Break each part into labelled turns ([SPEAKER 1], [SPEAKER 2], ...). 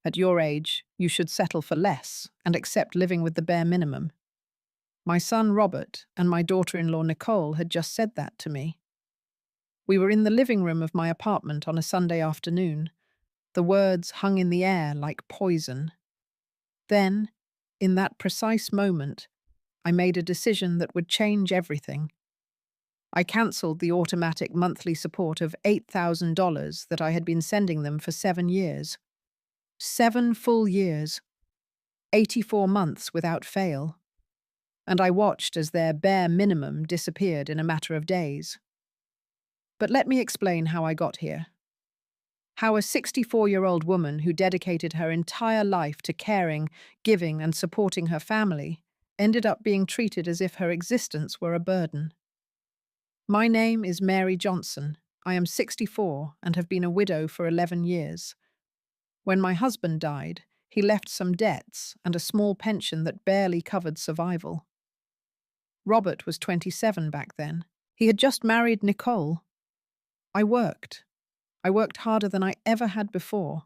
[SPEAKER 1] At your age, you should settle for less and accept living with the bare minimum. My son Robert and my daughter-in-law Nicole had just said that to me. We were in the living room of my apartment on a Sunday afternoon. The words hung in the air like poison. Then, in that precise moment, I made a decision that would change everything. I cancelled the automatic monthly support of $8,000 that I had been sending them for 7 years. 7 full years, 84 months without fail. And I watched as their bare minimum disappeared in a matter of days. But let me explain how I got here. How a 64-year-old woman who dedicated her entire life to caring, giving, and supporting her family ended up being treated as if her existence were a burden. My name is Mary Johnson. I am 64 and have been a widow for 11 years. When my husband died, he left some debts and a small pension that barely covered survival. Robert was 27 back then. He had just married Nicole. I worked. I worked harder than I ever had before.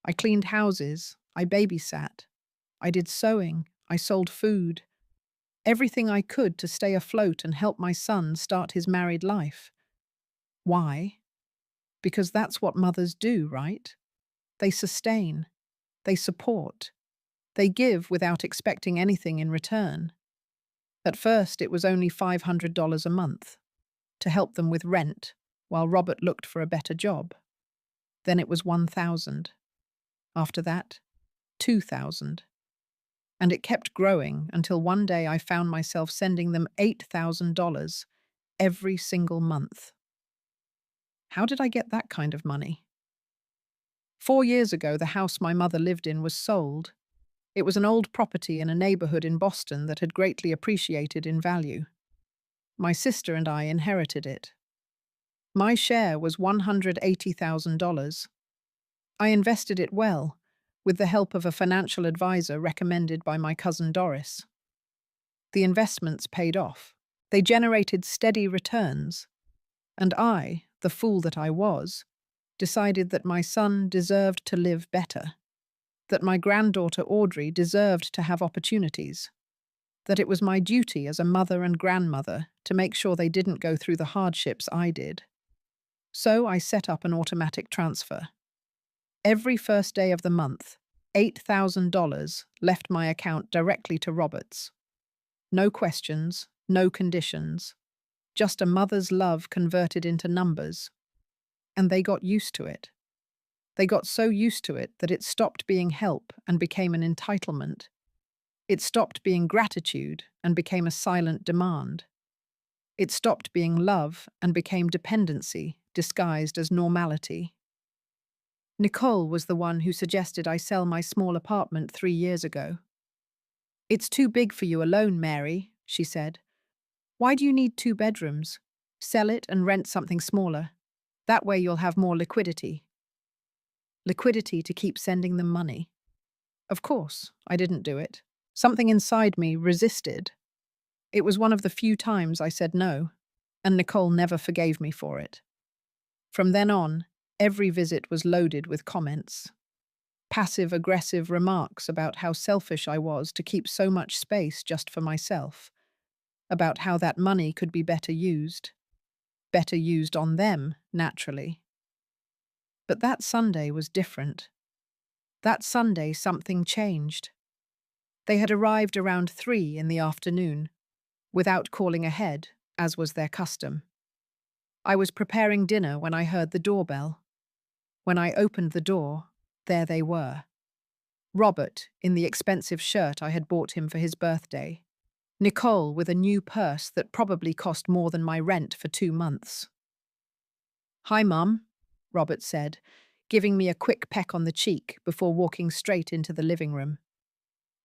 [SPEAKER 1] I cleaned houses. I babysat. I did sewing. I sold food. Everything I could to stay afloat and help my son start his married life. Why? Because that's what mothers do, right? They sustain. They support. They give without expecting anything in return. At first, it was only $500 a month to help them with rent while Robert looked for a better job. Then it was $1,000. After that, $2,000. And it kept growing until one day I found myself sending them $8,000 every single month. How did I get that kind of money? 4 years ago, the house my mother lived in was sold. It was an old property in a neighborhood in Boston that had greatly appreciated in value. My sister and I inherited it. My share was $180,000. I invested it well, with the help of a financial advisor recommended by my cousin Doris. The investments paid off. They generated steady returns. And I, the fool that I was, decided that my son deserved to live better, that my granddaughter Audrey deserved to have opportunities, that it was my duty as a mother and grandmother to make sure they didn't go through the hardships I did. So I set up an automatic transfer. Every first day of the month, $8,000 left my account directly to Robert's. No questions, no conditions, just a mother's love converted into numbers. And they got used to it. They got so used to it that it stopped being help and became an entitlement. It stopped being gratitude and became a silent demand. It stopped being love and became dependency, disguised as normality. Nicole was the one who suggested I sell my small apartment 3 years ago. "It's too big for you alone, Mary," she said. "Why do you need 2 bedrooms? Sell it and rent something smaller. That way you'll have more liquidity." Liquidity to keep sending them money. Of course, I didn't do it. Something inside me resisted. It was one of the few times I said no, and Nicole never forgave me for it. From then on, every visit was loaded with comments. Passive-aggressive remarks about how selfish I was to keep so much space just for myself, about how that money could be better used on them, naturally. But that Sunday was different. That Sunday something changed. They had arrived around 3 in the afternoon, without calling ahead, as was their custom. I was preparing dinner when I heard the doorbell. When I opened the door, there they were. Robert, in the expensive shirt I had bought him for his birthday. Nicole, with a new purse that probably cost more than my rent for 2 months. "Hi, Mum," Robert said, giving me a quick peck on the cheek before walking straight into the living room.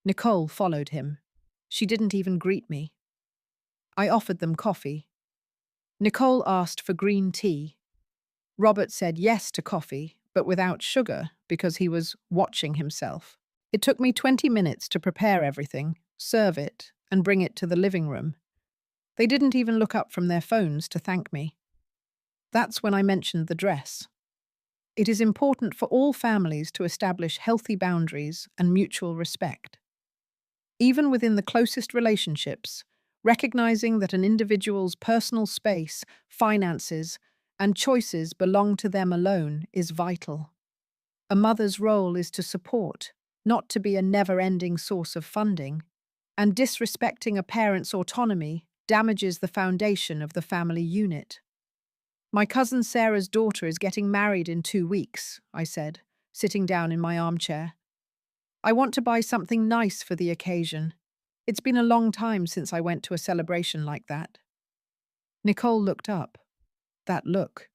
[SPEAKER 1] Nicole followed him. She didn't even greet me. I offered them coffee. Nicole asked for green tea. Robert said yes to coffee, but without sugar, because he was watching himself. It took me 20 minutes to prepare everything, serve it, and bring it to the living room. They didn't even look up from their phones to thank me. That's when I mentioned the dress. It is important for all families to establish healthy boundaries and mutual respect. Even within the closest relationships, recognizing that an individual's personal space, finances, and choices belong to them alone is vital. A mother's role is to support, not to be a never-ending source of funding, and disrespecting a parent's autonomy damages the foundation of the family unit. My cousin Sarah's daughter is getting married in 2 weeks, I said, sitting down in my armchair. I want to buy something nice for the occasion. It's been a long time since I went to a celebration like that. Nicole looked up. That look,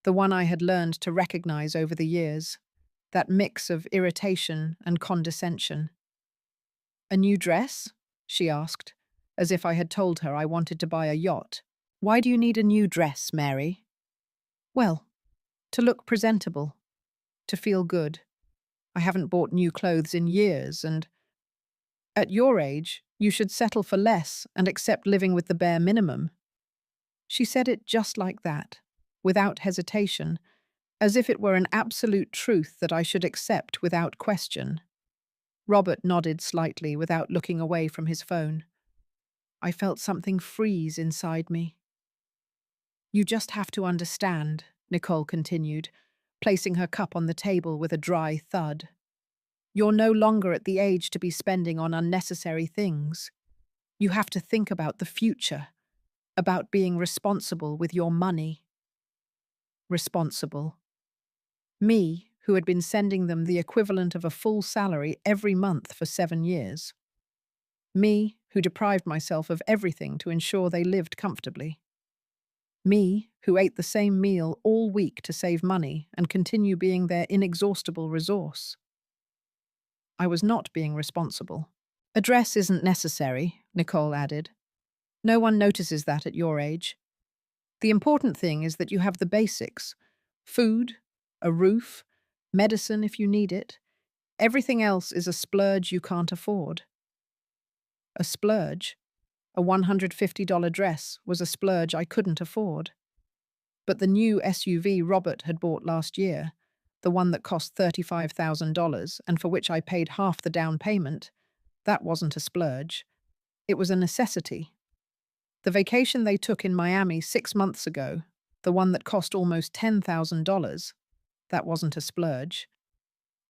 [SPEAKER 1] the one I had learned to recognize over the years, that mix of irritation and condescension. "A new dress?" she asked, as if I had told her I wanted to buy a yacht. "Why do you need a new dress, Mary?" "Well, to look presentable, to feel good. I haven't bought new clothes in years, and at your age, you should settle for less and accept living with the bare minimum." She said it just like that, without hesitation, as if it were an absolute truth that I should accept without question. Robert nodded slightly without looking away from his phone. I felt something freeze inside me. "You just have to understand," Nicole continued, placing her cup on the table with a dry thud. "You're no longer at the age to be spending on unnecessary things. You have to think about the future, about being responsible with your money." Responsible. Me, who had been sending them the equivalent of a full salary every month for 7 years. Me, who deprived myself of everything to ensure they lived comfortably. Me, who ate the same meal all week to save money and continue being their inexhaustible resource. I was not being responsible. "A dress isn't necessary," Nicole added. "No one notices that at your age. The important thing is that you have the basics: food, a roof, medicine if you need it. Everything else is a splurge you can't afford." A splurge? A $150 dress was a splurge I couldn't afford. But the new SUV Robert had bought last year, the one that cost $35,000 and for which I paid half the down payment, that wasn't a splurge. It was a necessity. The vacation they took in Miami 6 months ago, the one that cost almost $10,000, that wasn't a splurge.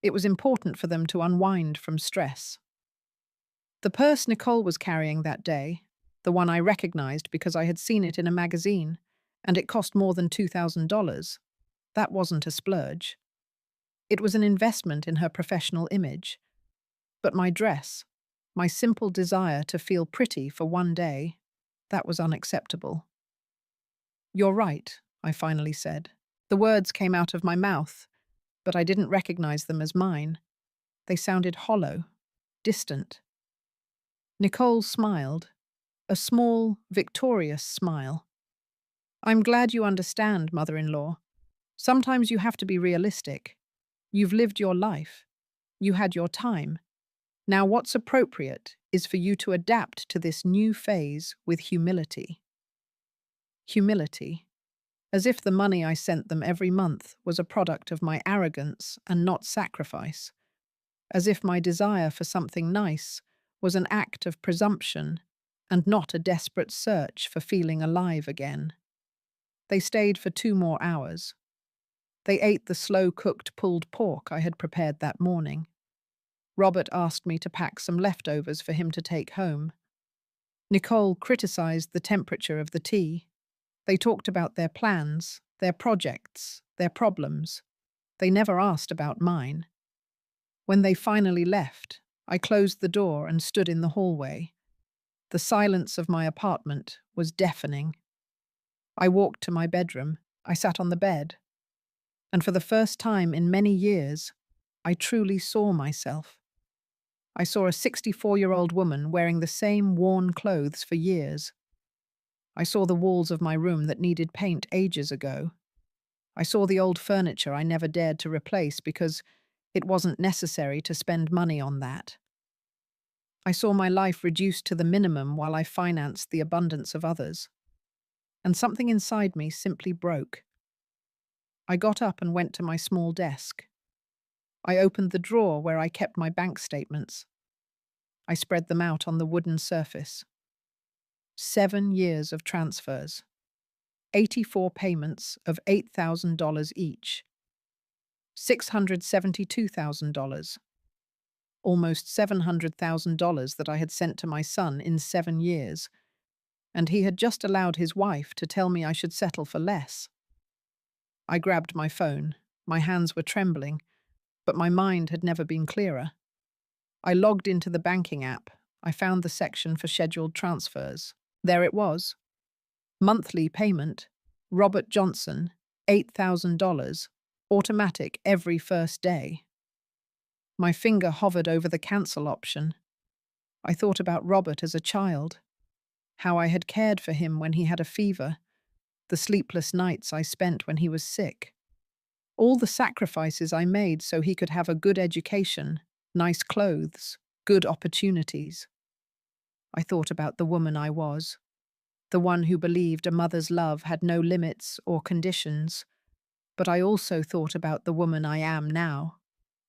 [SPEAKER 1] It was important for them to unwind from stress. The purse Nicole was carrying that day, the one I recognized because I had seen it in a magazine, and it cost more than $2,000, that wasn't a splurge. It was an investment in her professional image. But my dress, my simple desire to feel pretty for one day, that was unacceptable. "You're right," I finally said. The words came out of my mouth, but I didn't recognize them as mine. They sounded hollow, distant. Nicole smiled, a small, victorious smile. "I'm glad you understand, mother-in-law. Sometimes you have to be realistic. You've lived your life. You had your time. Now what's appropriate is for you to adapt to this new phase with humility." Humility. As if the money I sent them every month was a product of my arrogance and not sacrifice. As if my desire for something nice was an act of presumption and not a desperate search for feeling alive again. They stayed for 2 more hours. They ate the slow-cooked pulled pork I had prepared that morning. Robert asked me to pack some leftovers for him to take home. Nicole criticized the temperature of the tea. They talked about their plans, their projects, their problems. They never asked about mine. When they finally left, I closed the door and stood in the hallway. The silence of my apartment was deafening. I walked to my bedroom. I sat on the bed. And for the first time in many years, I truly saw myself. I saw a 64-year-old woman wearing the same worn clothes for years. I saw the walls of my room that needed paint ages ago. I saw the old furniture I never dared to replace because it wasn't necessary to spend money on that. I saw my life reduced to the minimum while I financed the abundance of others. And something inside me simply broke. I got up and went to my small desk. I opened the drawer where I kept my bank statements. I spread them out on the wooden surface. 7 years of transfers. 84 payments of $8,000 each. $672,000. Almost $700,000 that I had sent to my son in 7 years, and he had just allowed his wife to tell me I should settle for less. I grabbed my phone. My hands were trembling, but my mind had never been clearer. I logged into the banking app. I found the section for scheduled transfers. There it was. Monthly payment. Robert Johnson, $8,000. Automatic every first day. My finger hovered over the cancel option. I thought about Robert as a child, how I had cared for him when he had a fever, the sleepless nights I spent when he was sick, all the sacrifices I made so he could have a good education, nice clothes, good opportunities. I thought about the woman I was, the one who believed a mother's love had no limits or conditions, but I also thought about the woman I am now,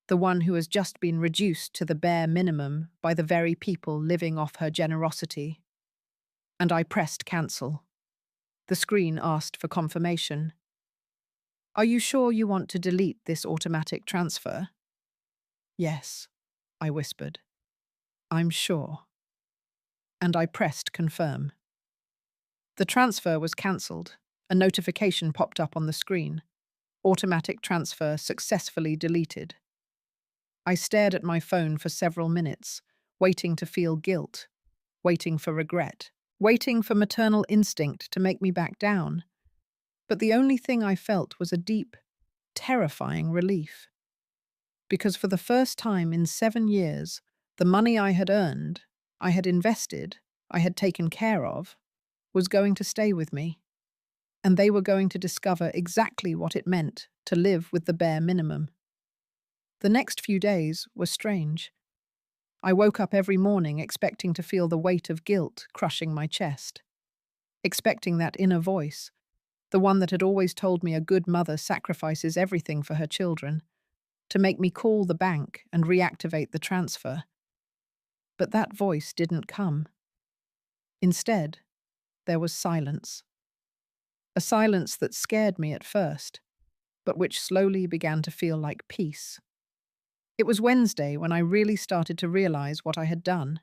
[SPEAKER 1] the one who has just been reduced to the bare minimum by the very people living off her generosity. And I pressed cancel. The screen asked for confirmation. "Are you sure you want to delete this automatic transfer?" "Yes," I whispered. "I'm sure." And I pressed confirm. The transfer was cancelled. A notification popped up on the screen. Automatic transfer successfully deleted. I stared at my phone for several minutes, waiting to feel guilt, waiting for regret, waiting for maternal instinct to make me back down. But the only thing I felt was a deep, terrifying relief. Because for the first time in 7 years, the money I had earned, I had invested, I had taken care of, was going to stay with me. And they were going to discover exactly what it meant to live with the bare minimum. The next few days were strange. I woke up every morning expecting to feel the weight of guilt crushing my chest, expecting that inner voice, the one that had always told me a good mother sacrifices everything for her children, to make me call the bank and reactivate the transfer. But that voice didn't come. Instead, there was silence. A silence that scared me at first, but which slowly began to feel like peace. It was Wednesday when I really started to realize what I had done.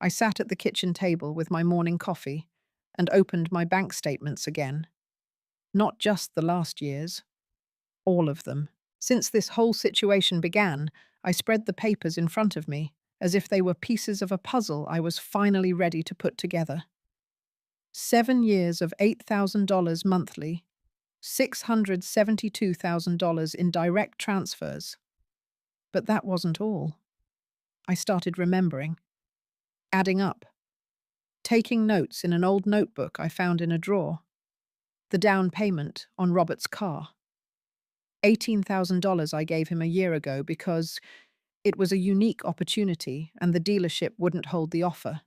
[SPEAKER 1] I sat at the kitchen table with my morning coffee and opened my bank statements again. Not just the last year's, all of them. Since this whole situation began, I spread the papers in front of me, as if they were pieces of a puzzle I was finally ready to put together. 7 years of $8,000 monthly, $672,000 in direct transfers. But that wasn't all. I started remembering, adding up, taking notes in an old notebook I found in a drawer. The down payment on Robert's car. $18,000 I gave him a year ago because it was a unique opportunity and the dealership wouldn't hold the offer.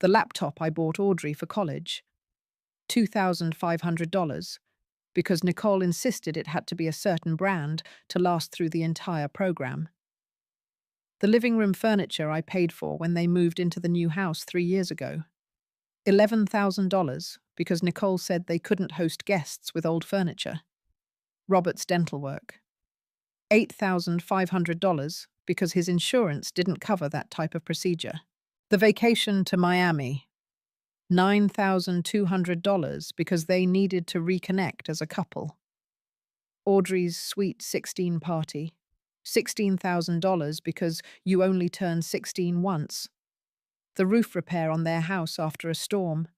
[SPEAKER 1] The laptop I bought Audrey for college. $2,500 because Nicole insisted it had to be a certain brand to last through the entire program. The living room furniture I paid for when they moved into the new house 3 years ago. $11,000 because Nicole said they couldn't host guests with old furniture. Robert's dental work. $8,500 because his insurance didn't cover that type of procedure. The vacation to Miami. $9,200 because they needed to reconnect as a couple. Audrey's sweet 16 party. $16,000 because you only turn 16 once. The roof repair on their house after a storm.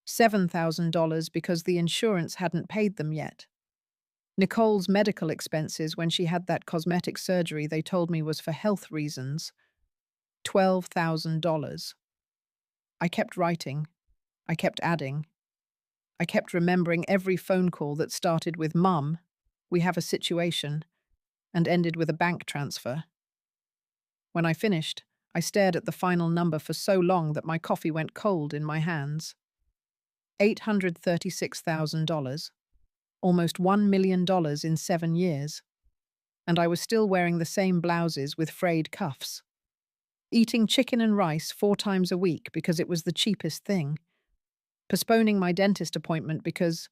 [SPEAKER 1] $7,000 because the insurance hadn't paid them yet. Nicole's medical expenses when she had that cosmetic surgery they told me was for health reasons. $12,000. I kept writing. I kept adding. I kept remembering every phone call that started with "Mum, we have a situation," and ended with a bank transfer. When I finished, I stared at the final number for so long that my coffee went cold in my hands. $836,000. almost $1 million in 7 years, and I was still wearing the same blouses with frayed cuffs. Eating chicken and rice 4 times a week because it was the cheapest thing. Postponing my dentist appointment because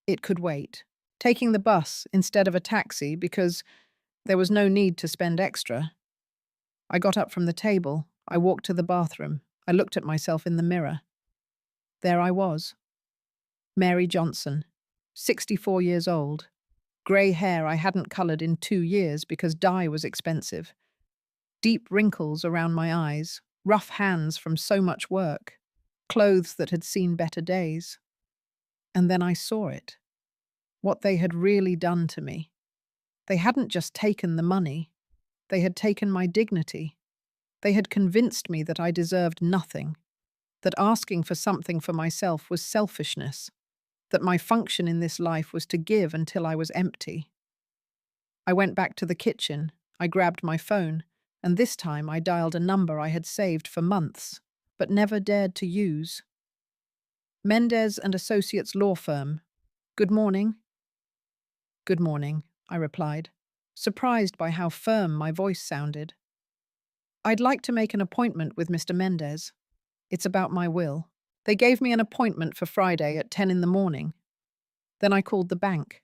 [SPEAKER 1] it could wait. Taking the bus instead of a taxi because there was no need to spend extra. I got up from the table. I walked to the bathroom. I looked at myself in the mirror. There I was. Mary Johnson, 64 years old. Grey hair I hadn't coloured in 2 years because dye was expensive. Deep wrinkles around my eyes, rough hands from so much work, clothes that had seen better days. And then I saw it. What they had really done to me. They hadn't just taken the money. They had taken my dignity. They had convinced me that I deserved nothing, that asking for something for myself was selfishness, that my function in this life was to give until I was empty. I went back to the kitchen. I grabbed my phone, and this time I dialed a number I had saved for months, but never dared to use. Mendez and Associates Law Firm. Good morning. Good morning, I replied, surprised by how firm my voice sounded. I'd like to make an appointment with Mr. Mendez. It's about my will. They gave me an appointment for Friday at 10 in the morning. Then I called the bank.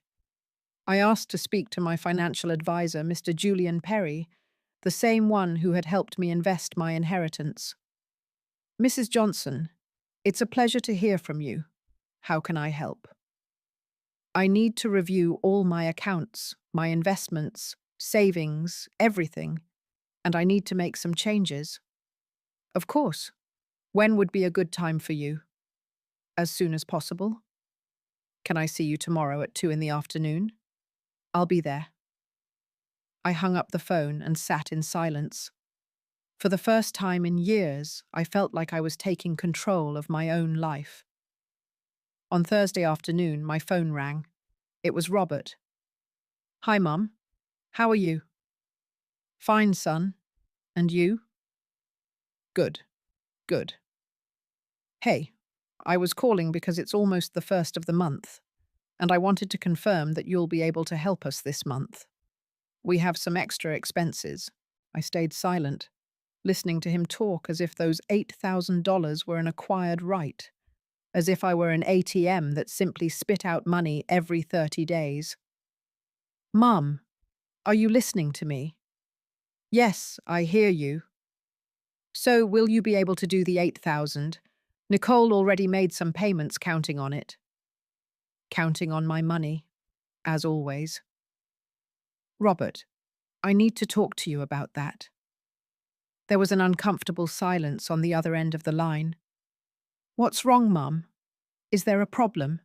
[SPEAKER 1] I asked to speak to my financial advisor, Mr. Julian Perry, the same one who had helped me invest my inheritance. Mrs. Johnson, it's a pleasure to hear from you. How can I help? I need to review all my accounts, my investments, savings, everything, and I need to make some changes. Of course. When would be a good time for you? As soon as possible. Can I see you tomorrow at 2 in the afternoon? I'll be there. I hung up the phone and sat in silence. For the first time in years, I felt like I was taking control of my own life. On Thursday afternoon, my phone rang. It was Robert. Hi, Mum. How are you? Fine, son. And you? Good. Good. Hey, I was calling because it's almost the first of the month, and I wanted to confirm that you'll be able to help us this month. We have some extra expenses. I stayed silent, listening to him talk as if those $8,000 were an acquired right, as if I were an ATM that simply spit out money every 30 days. Mum, are you listening to me? Yes, I hear you. So will you be able to do the 8,000? Nicole already made some payments counting on it. Counting on my money, as always. Robert, I need to talk to you about that. There was an uncomfortable silence on the other end of the line. What's wrong, Mum? Is there a problem?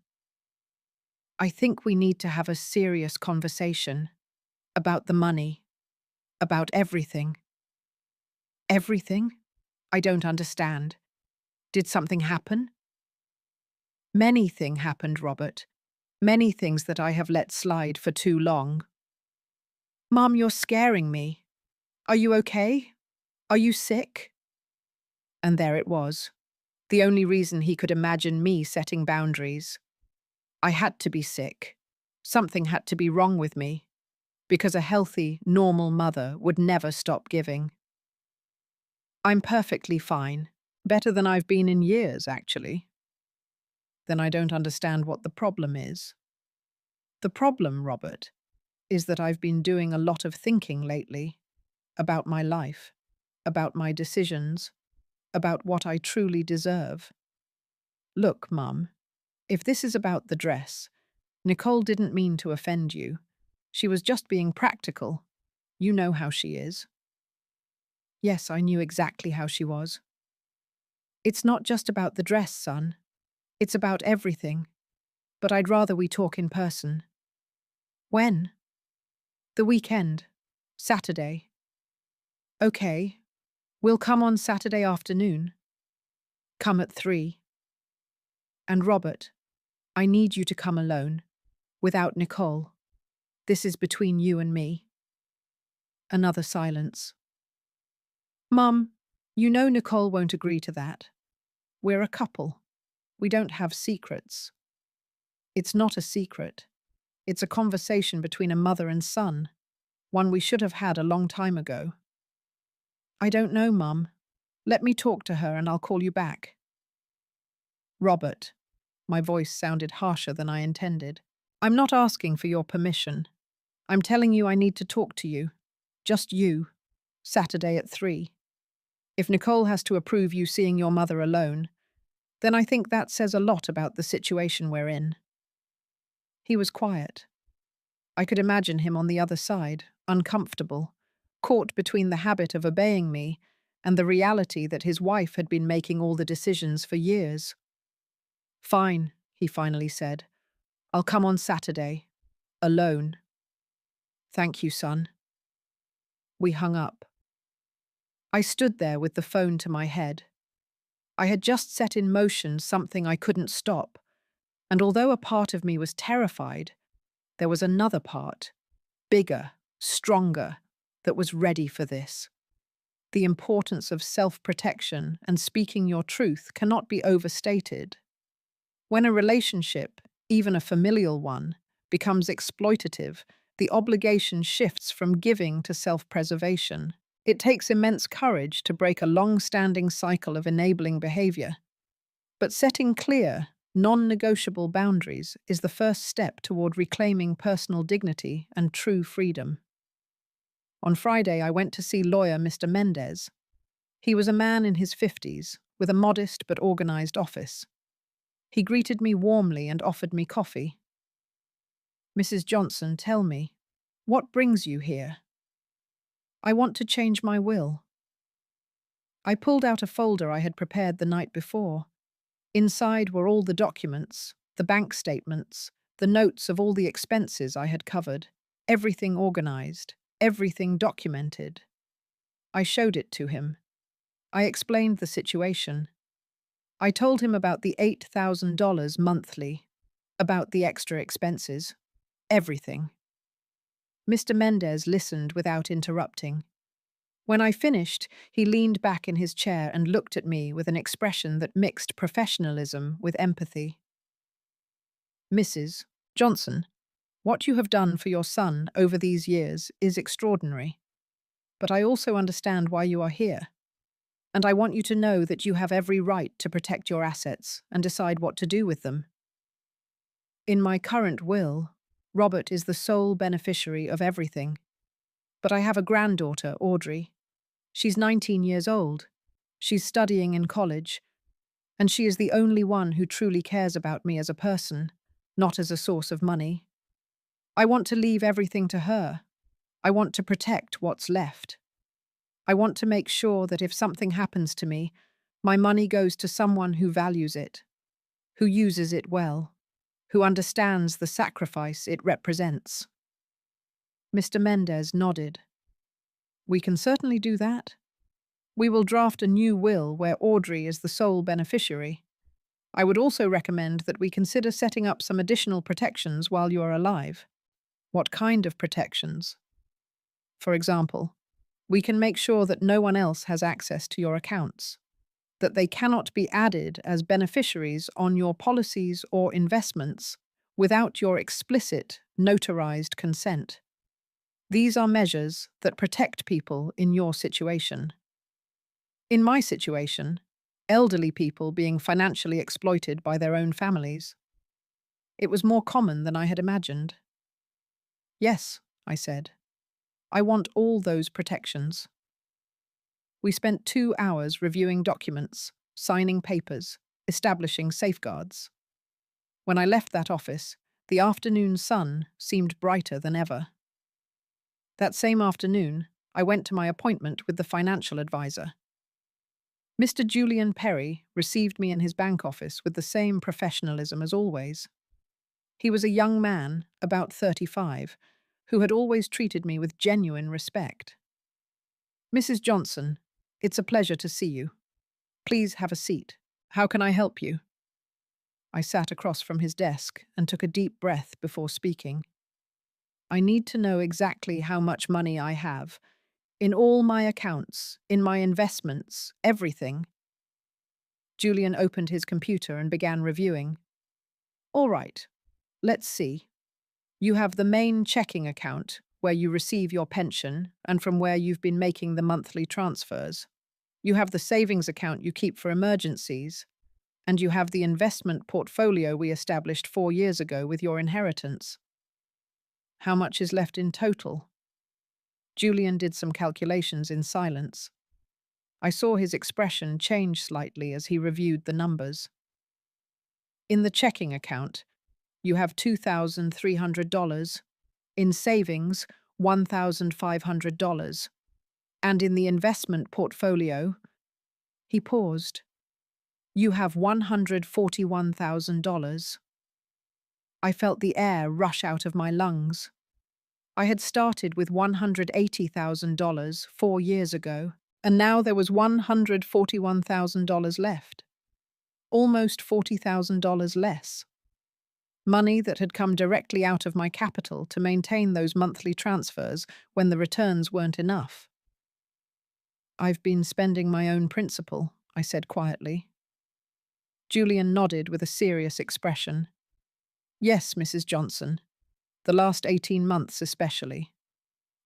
[SPEAKER 1] I think we need to have a serious conversation about the money, about everything. Everything? I don't understand. Did something happen? Many things happened, Robert. Many things that I have let slide for too long. Mum, you're scaring me. Are you okay? Are you sick? And there it was. The only reason he could imagine me setting boundaries. I had to be sick. Something had to be wrong with me. Because a healthy, normal mother would never stop giving. I'm perfectly fine. Better than I've been in years, actually. Then I don't understand what the problem is. The problem, Robert, is that I've been doing a lot of thinking lately about my life, about my decisions, about what I truly deserve. Look, Mum, if this is about the dress, Nicole didn't mean to offend you. She was just being practical. You know how she is. Yes, I knew exactly how she was. It's not just about the dress, son. It's about everything. But I'd rather we talk in person. When? The weekend. Saturday. Okay. We'll come on Saturday afternoon. Come at 3. And Robert, I need you to come alone, without Nicole. This is between you and me. Another silence. Mum, you know Nicole won't agree to that. We're a couple. We don't have secrets. It's not a secret. It's a conversation between a mother and son, one we should have had a long time ago. I don't know, Mum. Let me talk to her and I'll call you back. Robert. My voice sounded harsher than I intended. I'm not asking for your permission. I'm telling you I need to talk to you. Just you. Saturday at 3. If Nicole has to approve you seeing your mother alone, then I think that says a lot about the situation we're in. He was quiet. I could imagine him on the other side, uncomfortable, caught between the habit of obeying me and the reality that his wife had been making all the decisions for years. Fine, he finally said. I'll come on Saturday. Alone. Thank you, son. We hung up. I stood there with the phone to my head. I had just set in motion something I couldn't stop, and although a part of me was terrified, there was another part, bigger, stronger, that was ready for this. The importance of self-protection and speaking your truth cannot be overstated. When a relationship, even a familial one, becomes exploitative, the obligation shifts from giving to self-preservation. It takes immense courage to break a long-standing cycle of enabling behavior. But setting clear, non-negotiable boundaries is the first step toward reclaiming personal dignity and true freedom. On Friday, I went to see lawyer Mr. Mendez. He was a man in his 50s, with a modest but organized office. He greeted me warmly and offered me coffee. Mrs. Johnson, tell me, what brings you here? I want to change my will. I pulled out a folder I had prepared the night before. Inside were all the documents, the bank statements, the notes of all the expenses I had covered, everything organized, everything documented. I showed it to him. I explained the situation. I told him about the $8,000 monthly, about the extra expenses, everything. Mr. Mendez listened without interrupting. When I finished, he leaned back in his chair and looked at me with an expression that mixed professionalism with empathy. Mrs. Johnson, what you have done for your son over these years is extraordinary. But I also understand why you are here. And I want you to know that you have every right to protect your assets and decide what to do with them. In my current will, Robert is the sole beneficiary of everything. But I have a granddaughter, Audrey. She's 19 years old. She's studying in college. And she is the only one who truly cares about me as a person, not as a source of money. I want to leave everything to her. I want to protect what's left. I want to make sure that if something happens to me, my money goes to someone who values it, who uses it well, who understands the sacrifice it represents. Mr. Mendez nodded. We can certainly do that. We will draft a new will where Audrey is the sole beneficiary. I would also recommend that we consider setting up some additional protections while you are alive. What kind of protections? For example, we can make sure that no one else has access to your accounts, that they cannot be added as beneficiaries on your policies or investments without your explicit, notarized consent. These are measures that protect people in your situation. In my situation, elderly people being financially exploited by their own families. It was more common than I had imagined. Yes, I said. I want all those protections. We spent 2 hours reviewing documents, signing papers, establishing safeguards. When I left that office, the afternoon sun seemed brighter than ever. That same afternoon, I went to my appointment with the financial advisor. Mr. Julian Perry received me in his bank office with the same professionalism as always. He was a young man, about 35, who had always treated me with genuine respect. Mrs. Johnson, it's a pleasure to see you. Please have a seat. How can I help you? I sat across from his desk and took a deep breath before speaking. I need to know exactly how much money I have. In all my accounts, in my investments, everything. Julian opened his computer and began reviewing. All right, let's see. You have the main checking account, where you receive your pension and from where you've been making the monthly transfers. You have the savings account you keep for emergencies, and you have the investment portfolio we established 4 years ago with your inheritance. How much is left in total? Julian did some calculations in silence. I saw his expression change slightly as he reviewed the numbers. In the checking account, you have $2,300. In savings, $1,500. And in the investment portfolio, he paused. You have $141,000. I felt the air rush out of my lungs. I had started with $180,000 4 years ago, and now there was $141,000 left. Almost $40,000 less. Money that had come directly out of my capital to maintain those monthly transfers when the returns weren't enough. I've been spending my own principal, I said quietly. Julian nodded with a serious expression. Yes, Mrs. Johnson. The last 18 months especially.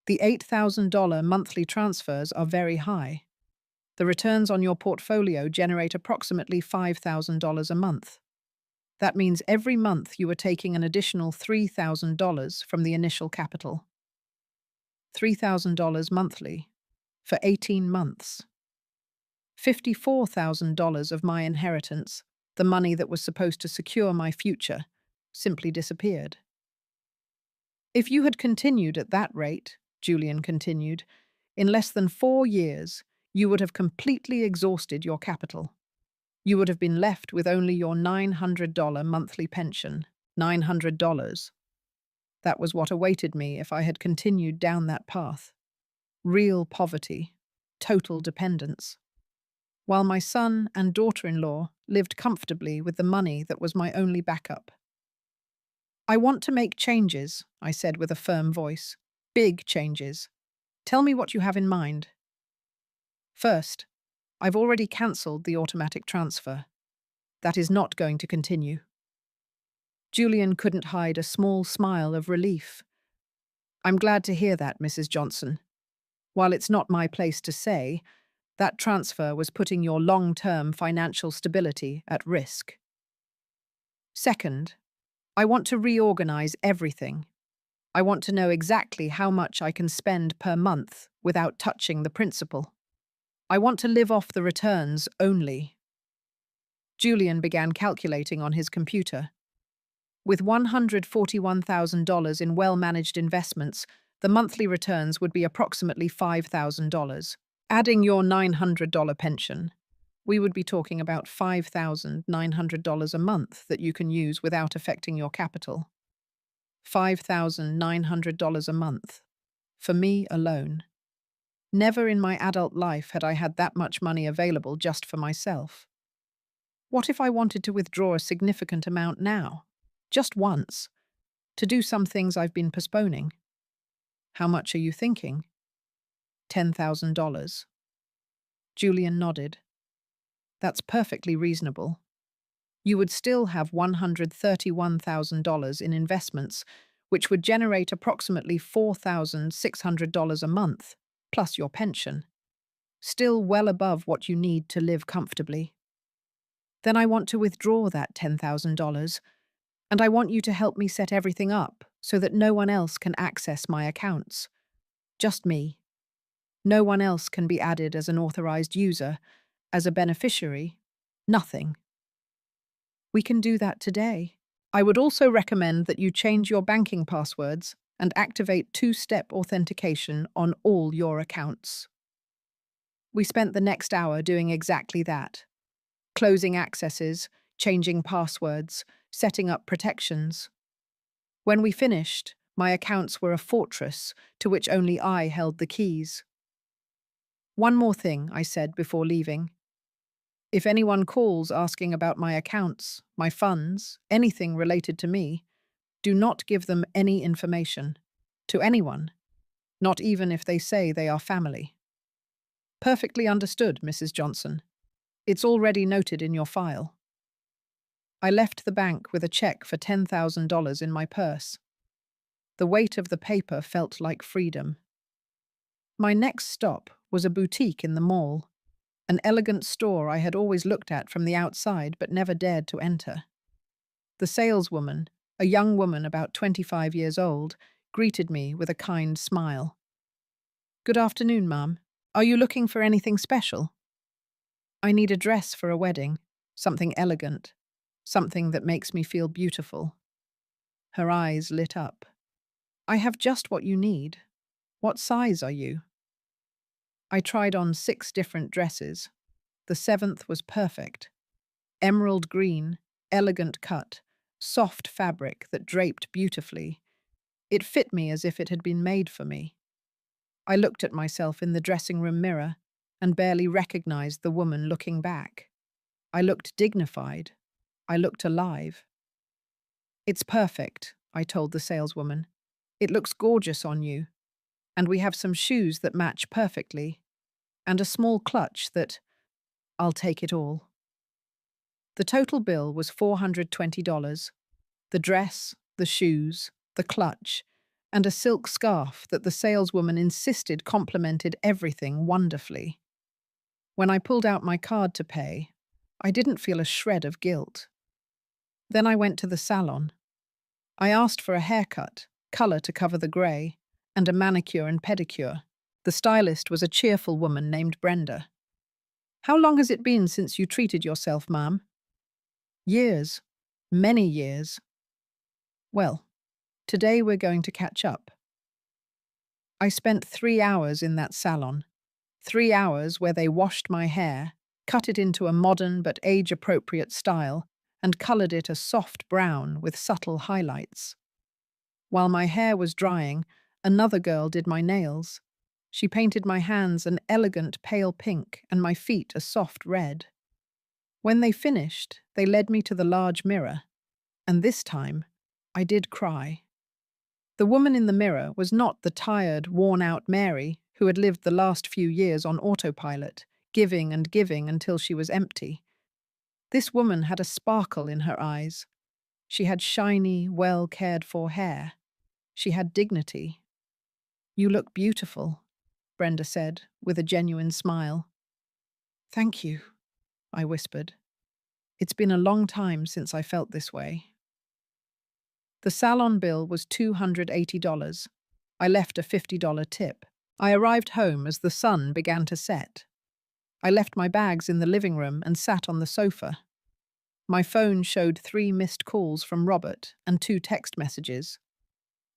[SPEAKER 1] The $8,000 monthly transfers are very high. The returns on your portfolio generate approximately $5,000 a month. That means every month you are taking an additional $3,000 from the initial capital. $3,000 monthly for 18 months. $54,000 of my inheritance, the money that was supposed to secure my future, simply disappeared. If you had continued at that rate, Julian continued, in less than 4 years, you would have completely exhausted your capital. You would have been left with only your $900 monthly pension. $900. That was what awaited me if I had continued down that path. Real poverty, total dependence. While my son and daughter-in-law lived comfortably with the money that was my only backup. I want to make changes, I said with a firm voice. Big changes. Tell me what you have in mind. First, I've already cancelled the automatic transfer. That is not going to continue. Julian couldn't hide a small smile of relief. I'm glad to hear that, Mrs. Johnson. While it's not my place to say, that transfer was putting your long-term financial stability at risk. Second, I want to reorganize everything. I want to know exactly how much I can spend per month without touching the principal. I want to live off the returns only. Julian began calculating on his computer. With $141,000 in well-managed investments, the monthly returns would be approximately $5,000. Adding your $900 pension, we would be talking about $5,900 a month that you can use without affecting your capital. $5,900 a month. For me alone. Never in my adult life had I had that much money available just for myself. What if I wanted to withdraw a significant amount now? Just once. To do some things I've been postponing. How much are you thinking? $10,000. Julian nodded. That's perfectly reasonable. You would still have $131,000 in investments, which would generate approximately $4,600 a month, plus your pension. Still well above what you need to live comfortably. Then I want to withdraw that $10,000, and I want you to help me set everything up so that no one else can access my accounts. Just me. No one else can be added as an authorized user, as a beneficiary, nothing. We can do that today. I would also recommend that you change your banking passwords and activate two-step authentication on all your accounts. We spent the next hour doing exactly that. Closing accesses, changing passwords, setting up protections. When we finished, my accounts were a fortress to which only I held the keys. One more thing, I said before leaving. If anyone calls asking about my accounts, my funds, anything related to me, do not give them any information. To anyone. Not even if they say they are family. Perfectly understood, Mrs. Johnson. It's already noted in your file. I left the bank with a check for $10,000 in my purse. The weight of the paper felt like freedom. My next stop was a boutique in the mall, an elegant store I had always looked at from the outside but never dared to enter. The saleswoman, a young woman about 25 years old, greeted me with a kind smile. "Good afternoon, ma'am. Are you looking for anything special?" "I need a dress for a wedding, something elegant, something that makes me feel beautiful." Her eyes lit up. "I have just what you need. What size are you?" I tried on 6 different dresses. The 7th was perfect. Emerald green, elegant cut, soft fabric that draped beautifully. It fit me as if it had been made for me. I looked at myself in the dressing room mirror and barely recognized the woman looking back. I looked dignified. I looked alive. "It's perfect," I told the saleswoman. "It looks gorgeous on you. And we have some shoes that match perfectly. And a small clutch that... I'll take it all." The total bill was $420. The dress, the shoes, the clutch, and a silk scarf that the saleswoman insisted complemented everything wonderfully. When I pulled out my card to pay, I didn't feel a shred of guilt. Then I went to the salon. I asked for a haircut, color to cover the grey, and a manicure and pedicure. The stylist was a cheerful woman named Brenda. "How long has it been since you treated yourself, ma'am?" "Years. Many years." "Well, today we're going to catch up." I spent 3 hours in that salon. 3 hours where they washed my hair, cut it into a modern but age-appropriate style, and colored it a soft brown with subtle highlights. While my hair was drying, another girl did my nails. She painted my hands an elegant pale pink and my feet a soft red. When they finished, they led me to the large mirror, and this time, I did cry. The woman in the mirror was not the tired, worn-out Mary who had lived the last few years on autopilot, giving and giving until she was empty. This woman had a sparkle in her eyes. She had shiny, well-cared-for hair. She had dignity. "You look beautiful," Brenda said, with a genuine smile. "Thank you," I whispered. "It's been a long time since I felt this way." The salon bill was $280. I left a $50 tip. I arrived home as the sun began to set. I left my bags in the living room and sat on the sofa. My phone showed 3 missed calls from Robert and 2 text messages.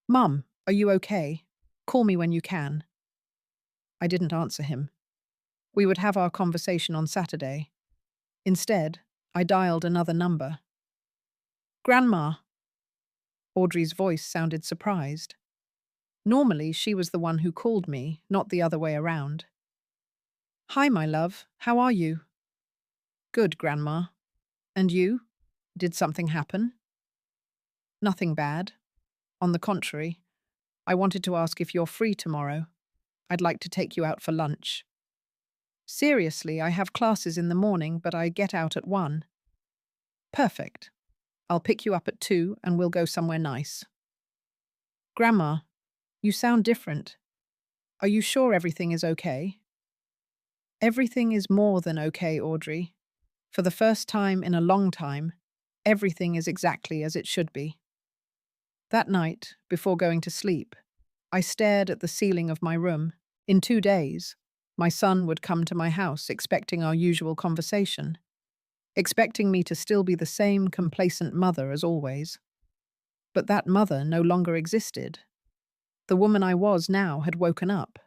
[SPEAKER 1] "Mum, are you okay? Call me when you can." I didn't answer him. We would have our conversation on Saturday. Instead, I dialed another number. "Grandma." Audrey's voice sounded surprised. Normally, she was the one who called me, not the other way around. "Hi, my love. How are you?" "Good, Grandma. And you? Did something happen?" "Nothing bad. On the contrary, I wanted to ask if you're free tomorrow. I'd like to take you out for lunch." "Seriously, I have classes in the morning, but I get out at 1. "Perfect. I'll pick you up at 2 and we'll go somewhere nice." "Grandma, you sound different. Are you sure everything is okay?" "Everything is more than okay, Audrey. For the first time in a long time, everything is exactly as it should be." That night, before going to sleep, I stared at the ceiling of my room. In 2 days, my son would come to my house expecting our usual conversation, expecting me to still be the same complacent mother as always. But that mother no longer existed. The woman I was now had woken up.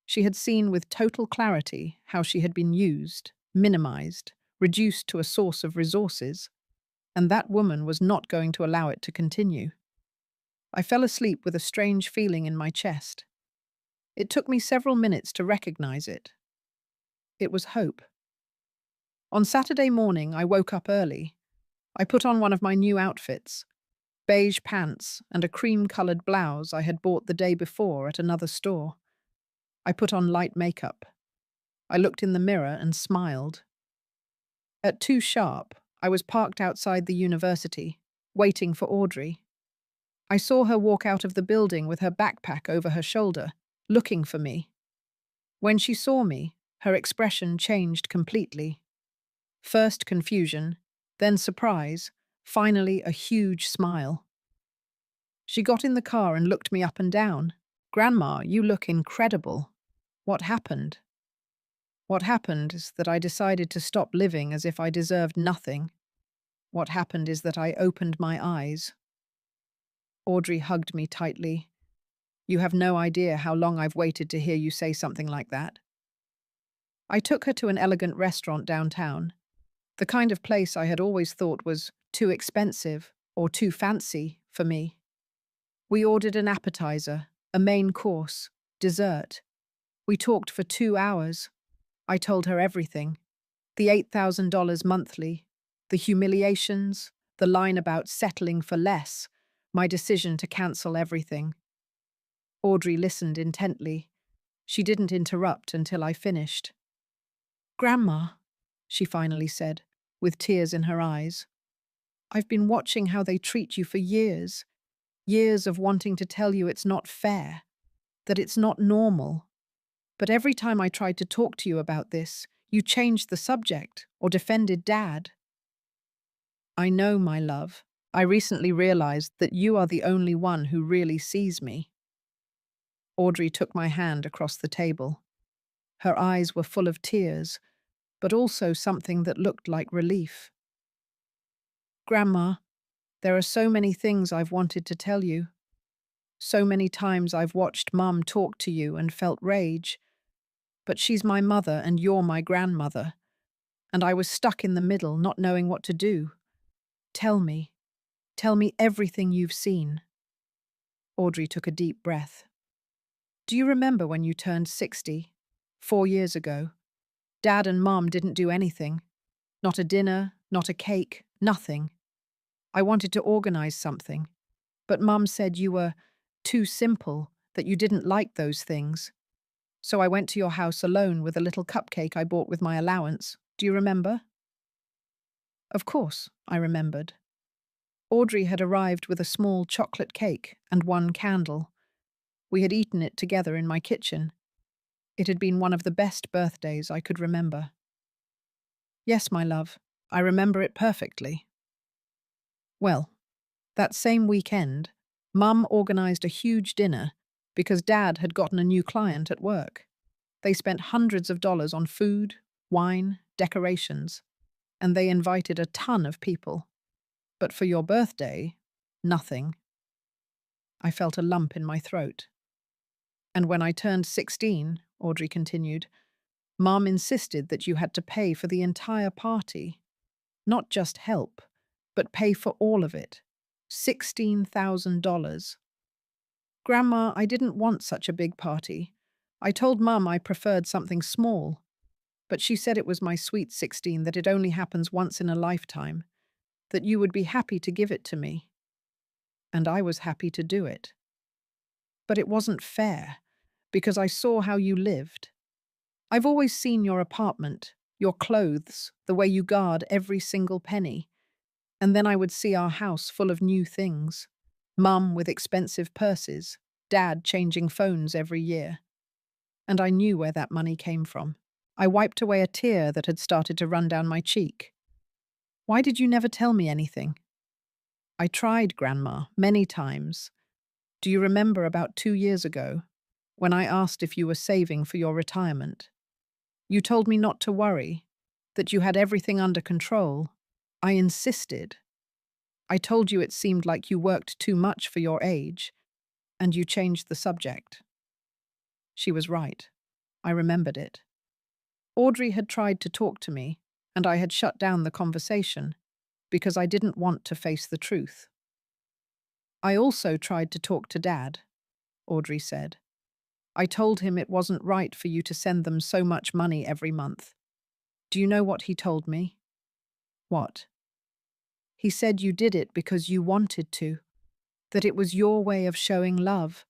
[SPEAKER 1] She had seen with total clarity how she had been used, minimized, reduced to a source of resources, and that woman was not going to allow it to continue. I fell asleep with a strange feeling in my chest. It took me several minutes to recognize it. It was hope. On Saturday morning, I woke up early. I put on one of my new outfits, beige pants and a cream-colored blouse I had bought the day before at another store. I put on light makeup. I looked in the mirror and smiled. At 2 sharp, I was parked outside the university, waiting for Audrey. I saw her walk out of the building with her backpack over her shoulder, looking for me. When she saw me, her expression changed completely. First confusion, then surprise, finally a huge smile. She got in the car and looked me up and down. "Grandma, you look incredible. What happened?" "What happened is that I decided to stop living as if I deserved nothing. What happened is that I opened my eyes." Audrey hugged me tightly. "You have no idea how long I've waited to hear you say something like that." I took her to an elegant restaurant downtown, the kind of place I had always thought was too expensive or too fancy for me. We ordered an appetizer, a main course, dessert. We talked for 2 hours. I told her everything. The $8,000 monthly, the humiliations, the line about settling for less, my decision to cancel everything. Audrey listened intently. She didn't interrupt until I finished. "Grandma," she finally said, with tears in her eyes, "I've been watching how they treat you for years. Years of wanting to tell you it's not fair, that it's not normal. But every time I tried to talk to you about this, you changed the subject or defended Dad." "I know, my love. I recently realized that you are the only one who really sees me." Audrey took my hand across the table. Her eyes were full of tears, but also something that looked like relief. "Grandma, there are so many things I've wanted to tell you. So many times I've watched Mum talk to you and felt rage. But she's my mother and you're my grandmother. And I was stuck in the middle, not knowing what to do. Tell me. Tell me everything you've seen." Audrey took a deep breath. "Do you remember when you turned 60, 4 years ago? Dad and Mum didn't do anything. Not a dinner, not a cake, nothing. I wanted to organize something. But Mum said you were too simple, that you didn't like those things. So I went to your house alone with a little cupcake I bought with my allowance. Do you remember?" Of course, I remembered. Audrey had arrived with a small chocolate cake and one candle. We had eaten it together in my kitchen. It had been one of the best birthdays I could remember. "Yes, my love, I remember it perfectly." Well, that same weekend, Mum organized a huge dinner because Dad had gotten a new client at work. They spent hundreds of dollars on food, wine, decorations, and they invited a ton of people. But for your birthday, nothing. I felt a lump in my throat. "And when I turned 16, Audrey continued, Mum insisted that you had to pay for the entire party. Not just help, but pay for all of it. $16,000. Grandma, I didn't want such a big party. I told Mum I preferred something small. But she said it was my sweet 16, that it only happens once in a lifetime, that you would be happy to give it to me. And I was happy to do it. But it wasn't fair, because I saw how you lived. I've always seen your apartment, your clothes, the way you guard every single penny. And then I would see our house full of new things. Mum with expensive purses, Dad changing phones every year. And I knew where that money came from. I wiped away a tear that had started to run down my cheek. Why did you never tell me anything?" "I tried, Grandma, many times. Do you remember about 2 years ago, when I asked if you were saving for your retirement? You told me not to worry, that you had everything under control. I insisted. I told you it seemed like you worked too much for your age, and you changed the subject." She was right. I remembered it. Audrey had tried to talk to me, and I had shut down the conversation because I didn't want to face the truth. "I also tried to talk to Dad," Audrey said. "I told him it wasn't right for you to send them so much money every month. Do you know what he told me?" "What?" "He said you did it because you wanted to, that it was your way of showing love,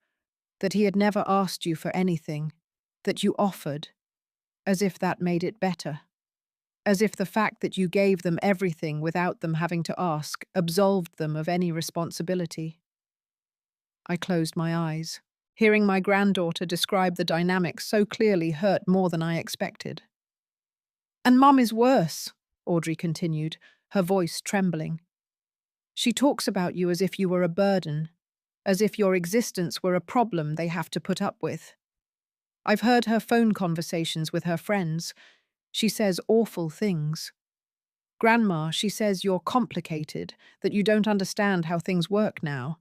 [SPEAKER 1] that he had never asked you for anything, that you offered, as if that made it better. As if the fact that you gave them everything without them having to ask absolved them of any responsibility." I closed my eyes. Hearing my granddaughter describe the dynamics so clearly hurt more than I expected. And Mum is worse, Audrey continued, her voice trembling. She talks about you as if you were a burden, as if your existence were a problem they have to put up with. I've heard her phone conversations with her friends. She says awful things. Grandma, she says you're complicated, that you don't understand how things work now,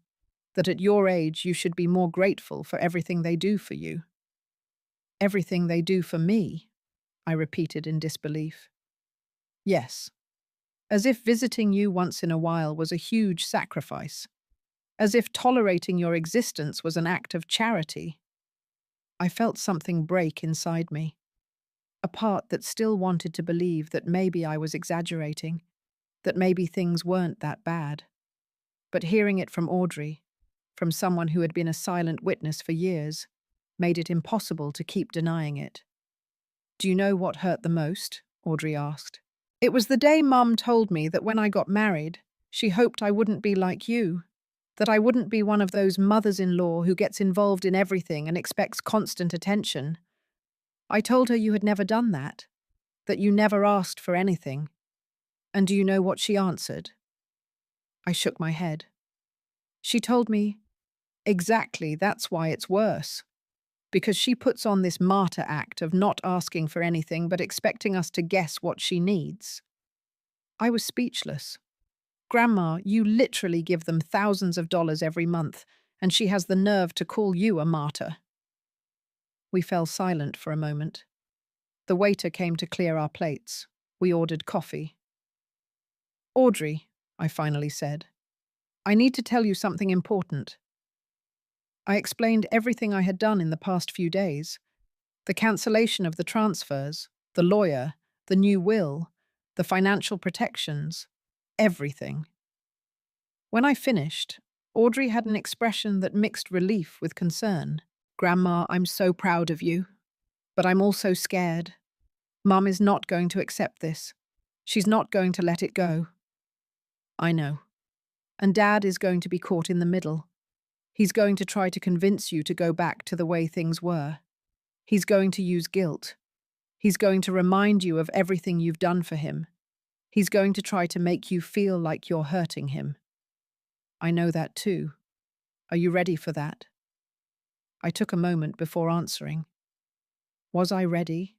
[SPEAKER 1] that at your age you should be more grateful for everything they do for you. Everything they do for me, I repeated in disbelief. Yes, as if visiting you once in a while was a huge sacrifice, as if tolerating your existence was an act of charity. I felt something break inside me, a part that still wanted to believe that maybe I was exaggerating, that maybe things weren't that bad. But hearing it from Audrey, from someone who had been a silent witness for years, made it impossible to keep denying it. Do you know what hurt the most? Audrey asked. It was the day Mum told me that when I got married, she hoped I wouldn't be like you, that I wouldn't be one of those mothers-in-law who gets involved in everything and expects constant attention. I told her you had never done that you never asked for anything. And do you know what she answered? I shook my head. She told me, exactly, that's why it's worse. Because she puts on this martyr act of not asking for anything but expecting us to guess what she needs. I was speechless. Grandma, you literally give them thousands of dollars every month, and she has the nerve to call you a martyr. We fell silent for a moment. The waiter came to clear our plates. We ordered coffee. Audrey, I finally said, I need to tell you something important. I explained everything I had done in the past few days. The cancellation of the transfers, the lawyer, the new will, the financial protections, everything. When I finished, Audrey had an expression that mixed relief with concern. Grandma, I'm so proud of you. But I'm also scared. Mum is not going to accept this. She's not going to let it go. I know. And Dad is going to be caught in the middle. He's going to try to convince you to go back to the way things were. He's going to use guilt. He's going to remind you of everything you've done for him. He's going to try to make you feel like you're hurting him. I know that too. Are you ready for that? I took a moment before answering. Was I ready?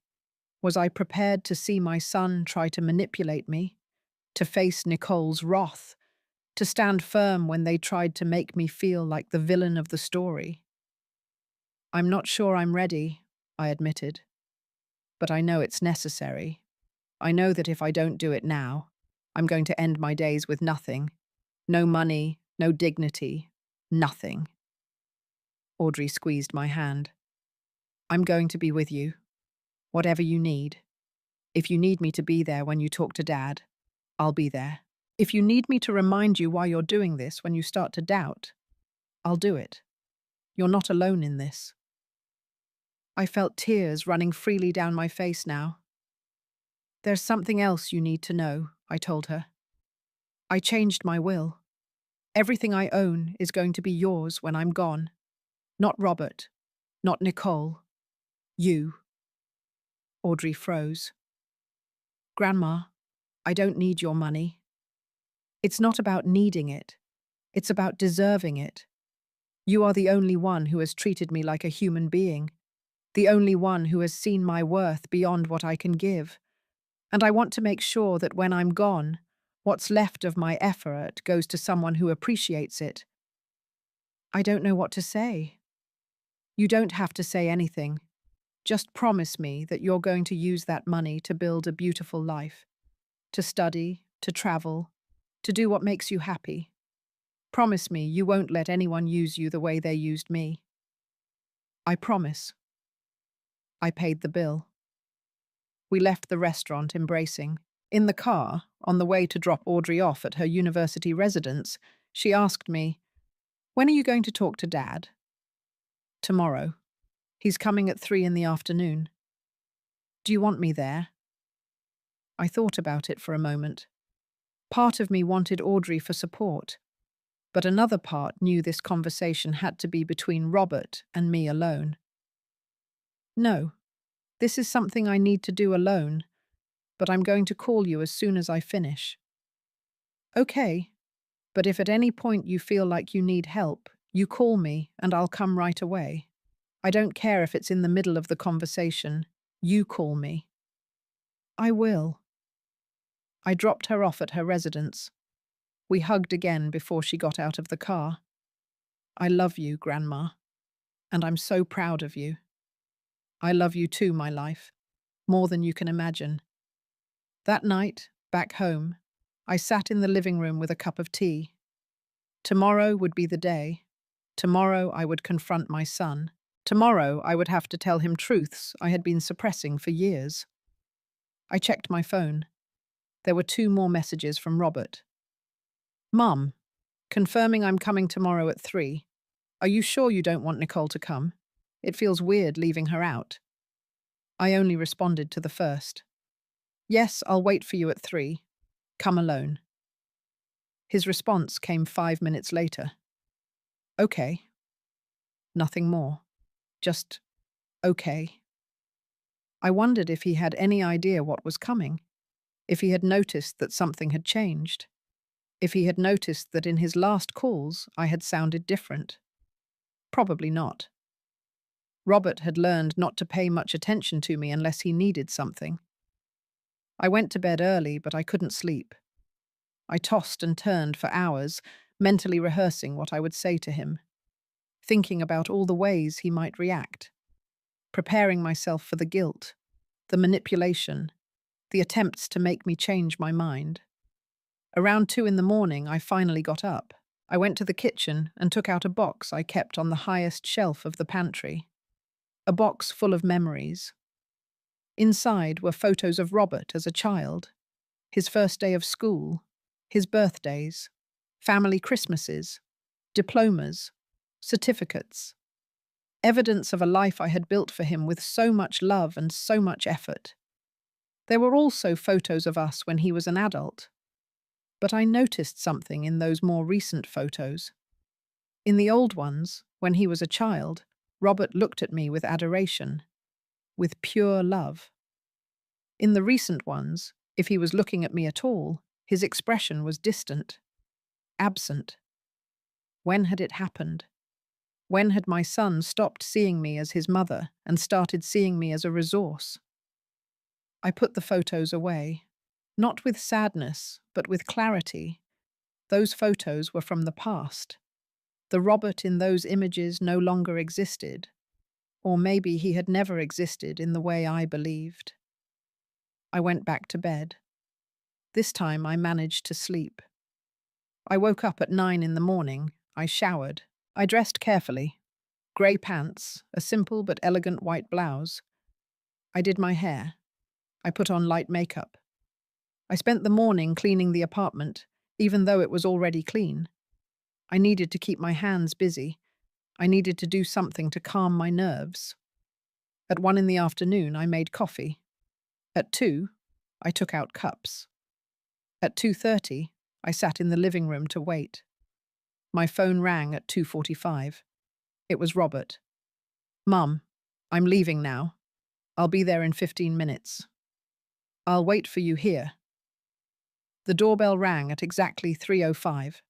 [SPEAKER 1] Was I prepared to see my son try to manipulate me? To face Nicole's wrath? To stand firm when they tried to make me feel like the villain of the story? I'm not sure I'm ready, I admitted. But I know it's necessary. I know that if I don't do it now, I'm going to end my days with nothing. No money, no dignity, nothing. Audrey squeezed my hand. I'm going to be with you. Whatever you need. If you need me to be there when you talk to Dad, I'll be there. If you need me to remind you why you're doing this when you start to doubt, I'll do it. You're not alone in this. I felt tears running freely down my face now. There's something else you need to know, I told her. I changed my will. Everything I own is going to be yours when I'm gone. Not Robert, not Nicole. You. Audrey froze. Grandma, I don't need your money. It's not about needing it. It's about deserving it. You are the only one who has treated me like a human being, the only one who has seen my worth beyond what I can give. And I want to make sure that when I'm gone, what's left of my effort goes to someone who appreciates it. I don't know what to say. You don't have to say anything. Just promise me that you're going to use that money to build a beautiful life, to study, to travel, to do what makes you happy. Promise me you won't let anyone use you the way they used me. I promise. I paid the bill. We left the restaurant embracing. In the car, on the way to drop Audrey off at her university residence, she asked me, "When are you going to talk to Dad?" "Tomorrow. He's coming at 3 in the afternoon. Do you want me there?" I thought about it for a moment. Part of me wanted Audrey for support. But another part knew this conversation had to be between Robert and me alone. No, this is something I need to do alone, but I'm going to call you as soon as I finish. Okay, but if at any point you feel like you need help, you call me and I'll come right away. I don't care if it's in the middle of the conversation. You call me. I will. I dropped her off at her residence. We hugged again before she got out of the car. I love you, Grandma, and I'm so proud of you. I love you too, my life, more than you can imagine. That night, back home, I sat in the living room with a cup of tea. Tomorrow would be the day. Tomorrow I would confront my son. Tomorrow I would have to tell him truths I had been suppressing for years. I checked my phone. There were 2 more messages from Robert. Mum, confirming I'm coming tomorrow at 3. Are you sure you don't want Nicole to come? It feels weird leaving her out. I only responded to the first. Yes, I'll wait for you at 3. Come alone. His response came 5 minutes later. Okay. Nothing more. Just okay. I wondered if he had any idea what was coming, if he had noticed that something had changed, if he had noticed that in his last calls I had sounded different. Probably not. Robert had learned not to pay much attention to me unless he needed something. I went to bed early, but I couldn't sleep. I tossed and turned for hours, mentally rehearsing what I would say to him, thinking about all the ways he might react, preparing myself for the guilt, the manipulation, the attempts to make me change my mind. Around 2 in the morning, I finally got up. I went to the kitchen and took out a box I kept on the highest shelf of the pantry. A box full of memories. Inside were photos of Robert as a child, his first day of school, his birthdays, family Christmases, diplomas, certificates. Evidence of a life I had built for him with so much love and so much effort. There were also photos of us when he was an adult. But I noticed something in those more recent photos. In the old ones, when he was a child, Robert looked at me with adoration, with pure love. In the recent ones, if he was looking at me at all, his expression was distant, absent. When had it happened? When had my son stopped seeing me as his mother and started seeing me as a resource? I put the photos away, not with sadness, but with clarity. Those photos were from the past. The Robert in those images no longer existed, or maybe he had never existed in the way I believed. I went back to bed. This time I managed to sleep. I woke up at 9 in the morning. I showered. I dressed carefully. Grey pants, a simple but elegant white blouse. I did my hair. I put on light makeup. I spent the morning cleaning the apartment, even though it was already clean. I needed to keep my hands busy. I needed to do something to calm my nerves. At 1 in the afternoon, I made coffee. At 2, I took out cups. At 2:30, I sat in the living room to wait. My phone rang at 2:45. It was Robert. Mum, I'm leaving now. I'll be there in 15 minutes. I'll wait for you here. The doorbell rang at exactly 3:05.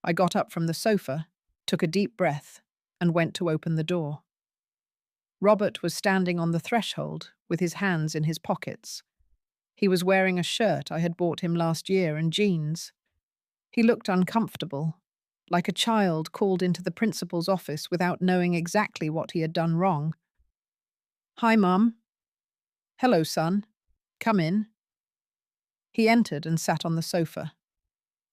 [SPEAKER 1] I got up from the sofa, took a deep breath, and went to open the door. Robert was standing on the threshold with his hands in his pockets. He was wearing a shirt I had bought him last year and jeans. He looked uncomfortable, like a child called into the principal's office without knowing exactly what he had done wrong. Hi, Mum. Hello, son. Come in. He entered and sat on the sofa.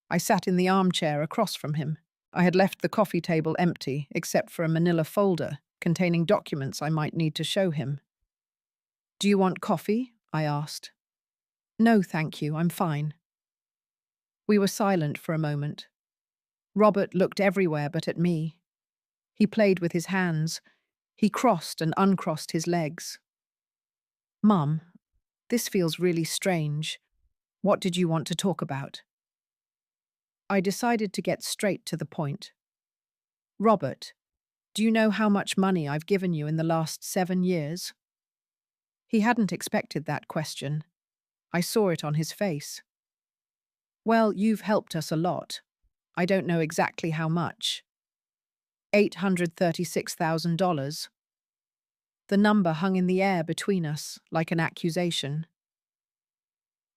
[SPEAKER 1] I sat in the armchair across from him. I had left the coffee table empty except for a manila folder containing documents I might need to show him. Do you want coffee? I asked. No, thank you, I'm fine. We were silent for a moment. Robert looked everywhere but at me. He played with his hands. He crossed and uncrossed his legs. Mum, this feels really strange. What did you want to talk about? I decided to get straight to the point. Robert, do you know how much money I've given you in the last 7 years? He hadn't expected that question. I saw it on his face. Well, you've helped us a lot. I don't know exactly how much. $836,000. The number hung in the air between us, like an accusation.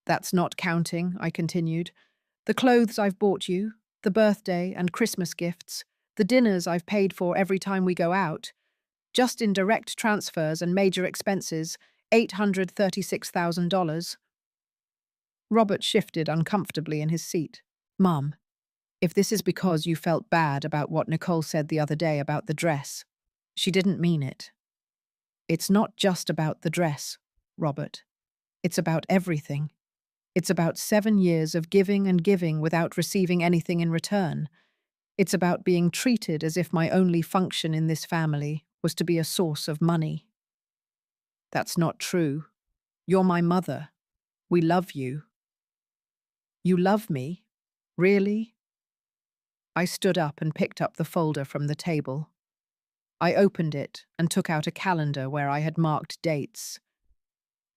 [SPEAKER 1] That's not counting, I continued. The clothes I've bought you, the birthday and Christmas gifts, the dinners I've paid for every time we go out, just in direct transfers and major expenses, $836,000. Robert shifted uncomfortably in his seat. Mum, if this is because you felt bad about what Nicole said the other day about the dress, she didn't mean it. It's not just about the dress, Robert. It's about everything. It's about 7 years of giving and giving without receiving anything in return. It's about being treated as if my only function in this family was to be a source of money. That's not true. You're my mother. We love you. You love me? Really? I stood up and picked up the folder from the table. I opened it and took out a calendar where I had marked dates.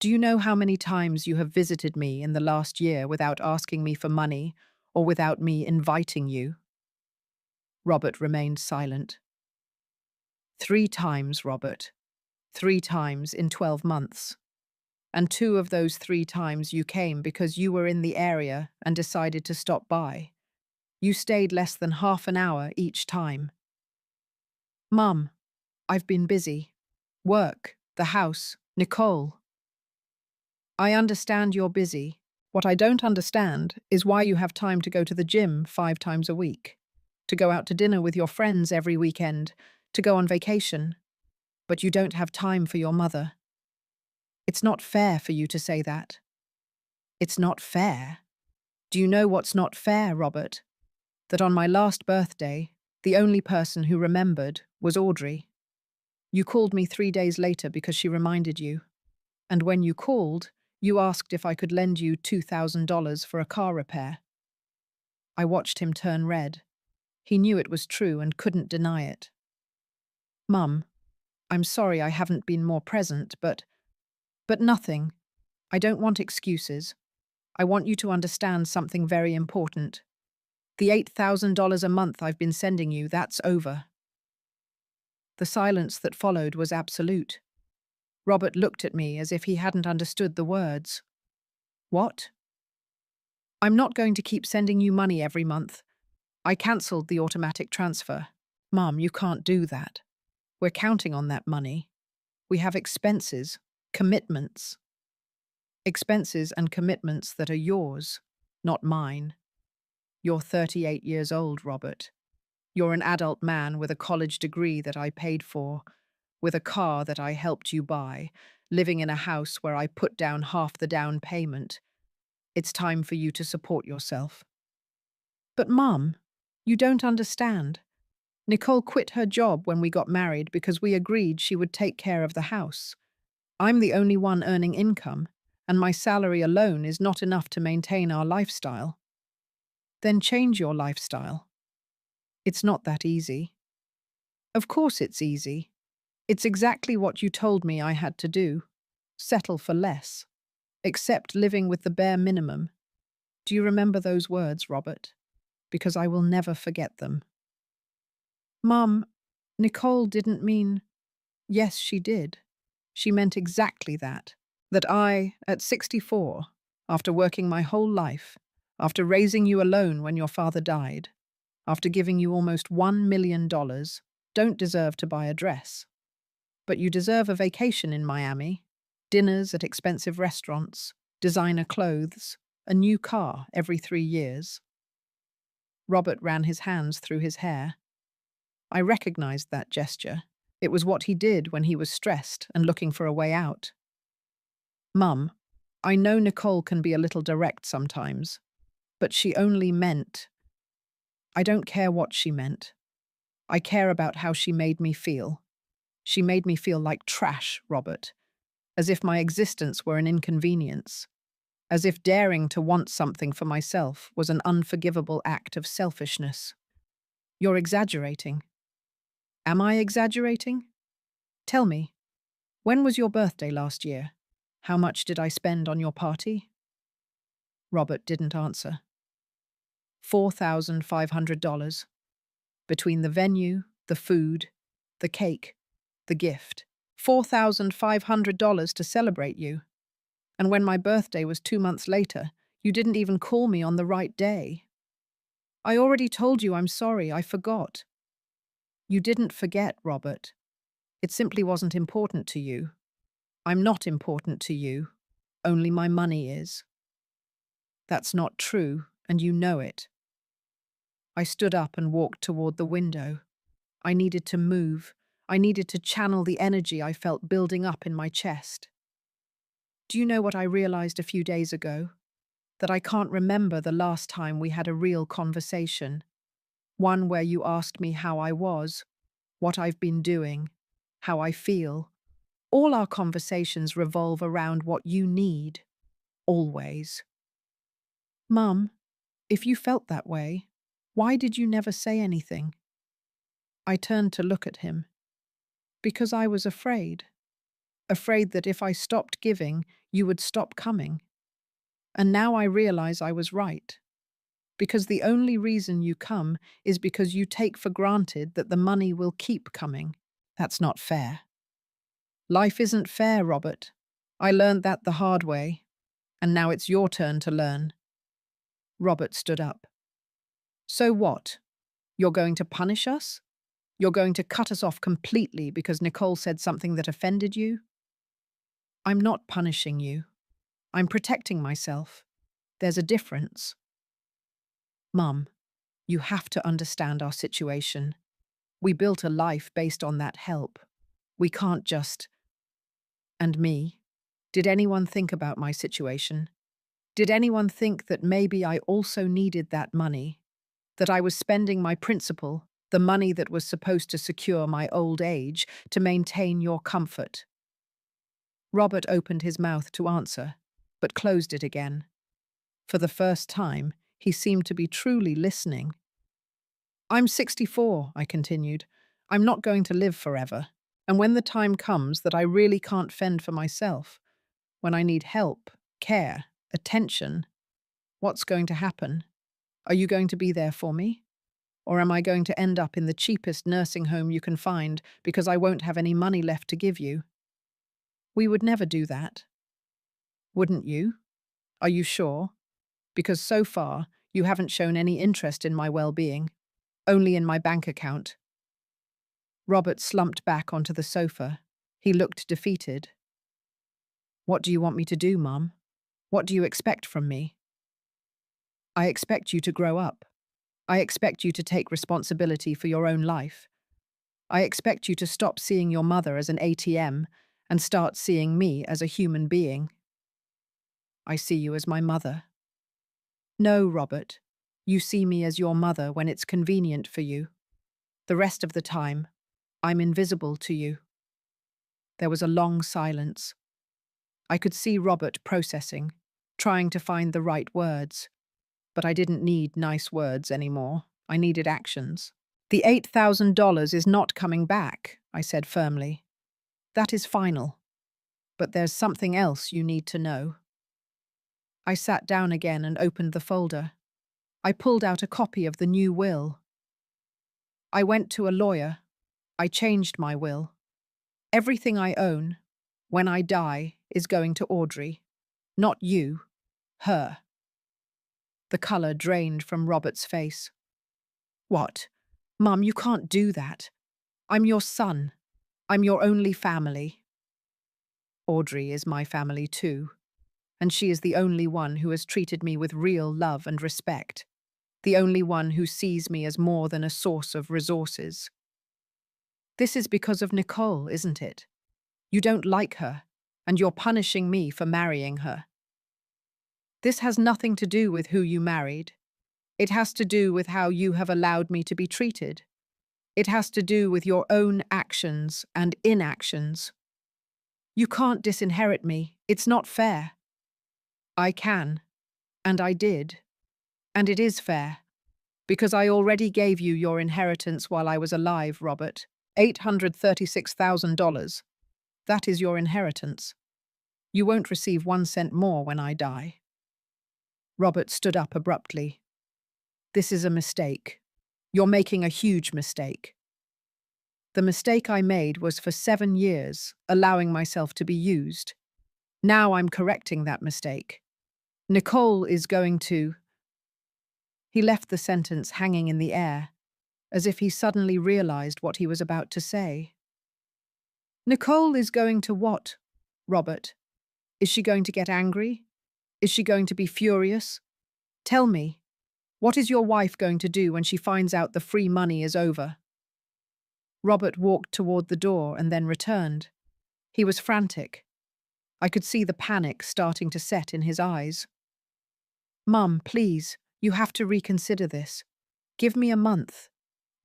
[SPEAKER 1] Do you know how many times you have visited me in the last year without asking me for money or without me inviting you? Robert remained silent. 3 times, Robert. 3 times in 12 months. And 2 of those 3 times you came because you were in the area and decided to stop by. You stayed less than half an hour each time. Mum, I've been busy. Work, the house, Nicole. I understand you're busy. What I don't understand is why you have time to go to the gym 5 times a week, to go out to dinner with your friends every weekend, to go on vacation, but you don't have time for your mother. It's not fair for you to say that. It's not fair. Do you know what's not fair, Robert? That on my last birthday, the only person who remembered was Audrey. You called me 3 days later because she reminded you. And when you called, you asked if I could lend you $2,000 for a car repair. I watched him turn red. He knew it was true and couldn't deny it. Mum, I'm sorry I haven't been more present, but nothing. I don't want excuses. I want you to understand something very important. The $8,000 a month I've been sending you, that's over. The silence that followed was absolute. Robert looked at me as if he hadn't understood the words. What? I'm not going to keep sending you money every month. I cancelled the automatic transfer. Mum, you can't do that. We're counting on that money. We have expenses, commitments. Expenses and commitments that are yours, not mine. You're 38 years old, Robert. You're an adult man with a college degree that I paid for, with a car that I helped you buy, living in a house where I put down half the down payment. It's time for you to support yourself. But Mum, you don't understand. Nicole quit her job when we got married because we agreed she would take care of the house. I'm the only one earning income, and my salary alone is not enough to maintain our lifestyle. Then change your lifestyle. It's not that easy. Of course it's easy. It's exactly what you told me I had to do. Settle for less. Accept living with the bare minimum. Do you remember those words, Robert? Because I will never forget them. Mum, Nicole didn't mean… Yes, she did. She meant exactly that. That I, at 64, after working my whole life, after raising you alone when your father died, after giving you almost $1 million, don't deserve to buy a dress. But you deserve a vacation in Miami, dinners at expensive restaurants, designer clothes, a new car every 3 years. Robert ran his hands through his hair. I recognized that gesture. It was what he did when he was stressed and looking for a way out. Mum, I know Nicole can be a little direct sometimes, but she only meant… I don't care what she meant. I care about how she made me feel. She made me feel like trash, Robert, as if my existence were an inconvenience. as if daring to want something for myself was an unforgivable act of selfishness. You're exaggerating. Am I exaggerating? Tell me, when was your birthday last year? How much did I spend on your party? Robert didn't answer. $4,500. Between the venue, the food, the cake, the gift. $4,500 to celebrate you. And when my birthday was 2 months later, you didn't even call me on the right day. I already told you I'm sorry, I forgot. You didn't forget, Robert. It simply wasn't important to you. I'm not important to you. Only my money is. That's not true, and you know it. I stood up and walked toward the window. I needed to move. I needed to channel the energy I felt building up in my chest. Do you know what I realized a few days ago? That I can't remember the last time we had a real conversation. One where you asked me how I was, what I've been doing, how I feel. All our conversations revolve around what you need. Always. Mum, if you felt that way, why did you never say anything? I turned to look at him. Because I was afraid. Afraid that if I stopped giving, you would stop coming. And now I realize I was right. Because the only reason you come is because you take for granted that the money will keep coming. That's not fair. Life isn't fair, Robert. I learned that the hard way, and now it's your turn to learn. Robert stood up. So what? You're going to punish us? You're going to cut us off completely because Nicole said something that offended you? I'm not punishing you. I'm protecting myself. There's a difference. Mum, you have to understand our situation. We built a life based on that help. We can't just… And me? Did anyone think about my situation? Did anyone think that maybe I also needed that money? That I was spending my principal, the money that was supposed to secure my old age, to maintain your comfort? Robert opened his mouth to answer, but closed it again. For the first time, he seemed to be truly listening. I'm 64, I continued. I'm not going to live forever. And when the time comes that I really can't fend for myself, when I need help, care, attention, what's going to happen? Are you going to be there for me? Or am I going to end up in the cheapest nursing home you can find because I won't have any money left to give you? We would never do that. Wouldn't you? Are you sure? Because so far, you haven't shown any interest in my well-being, only in my bank account. Robert slumped back onto the sofa. He looked defeated. What do you want me to do, Mum? What do you expect from me? I expect you to grow up. I expect you to take responsibility for your own life. I expect you to stop seeing your mother as an ATM and start seeing me as a human being. I see you as my mother. No, Robert. You see me as your mother when it's convenient for you. The rest of the time, I'm invisible to you. There was a long silence. I could see Robert processing, trying to find the right words. But I didn't need nice words anymore. I needed actions. The $8,000 is not coming back, I said firmly. That is final. But there's something else you need to know. I sat down again and opened the folder. I pulled out a copy of the new will. I went to a lawyer. I changed my will. Everything I own, when I die, is going to Audrey. Not you, her. The colour drained from Robert's face. What? Mum, you can't do that. I'm your son. I'm your only family. Audrey is my family too, and she is the only one who has treated me with real love and respect, the only one who sees me as more than a source of resources. This is because of Nicole, isn't it? You don't like her, and you're punishing me for marrying her. This has nothing to do with who you married. It has to do with how you have allowed me to be treated. It has to do with your own actions and inactions. You can't disinherit me. It's not fair. I can, and I did, and it is fair, because I already gave you your inheritance while I was alive, Robert. $836,000. That is your inheritance. You won't receive 1 cent more when I die. Robert stood up abruptly. This is a mistake. You're making a huge mistake. The mistake I made was for 7 years, allowing myself to be used. Now I'm correcting that mistake. Nicole is going to... He left the sentence hanging in the air, as if he suddenly realized what he was about to say. Nicole is going to what, Robert? Is she going to get angry? Is she going to be furious? Tell me, what is your wife going to do when she finds out the free money is over? Robert walked toward the door and then returned. He was frantic. I could see the panic starting to set in his eyes. Mum, please, you have to reconsider this. Give me a month.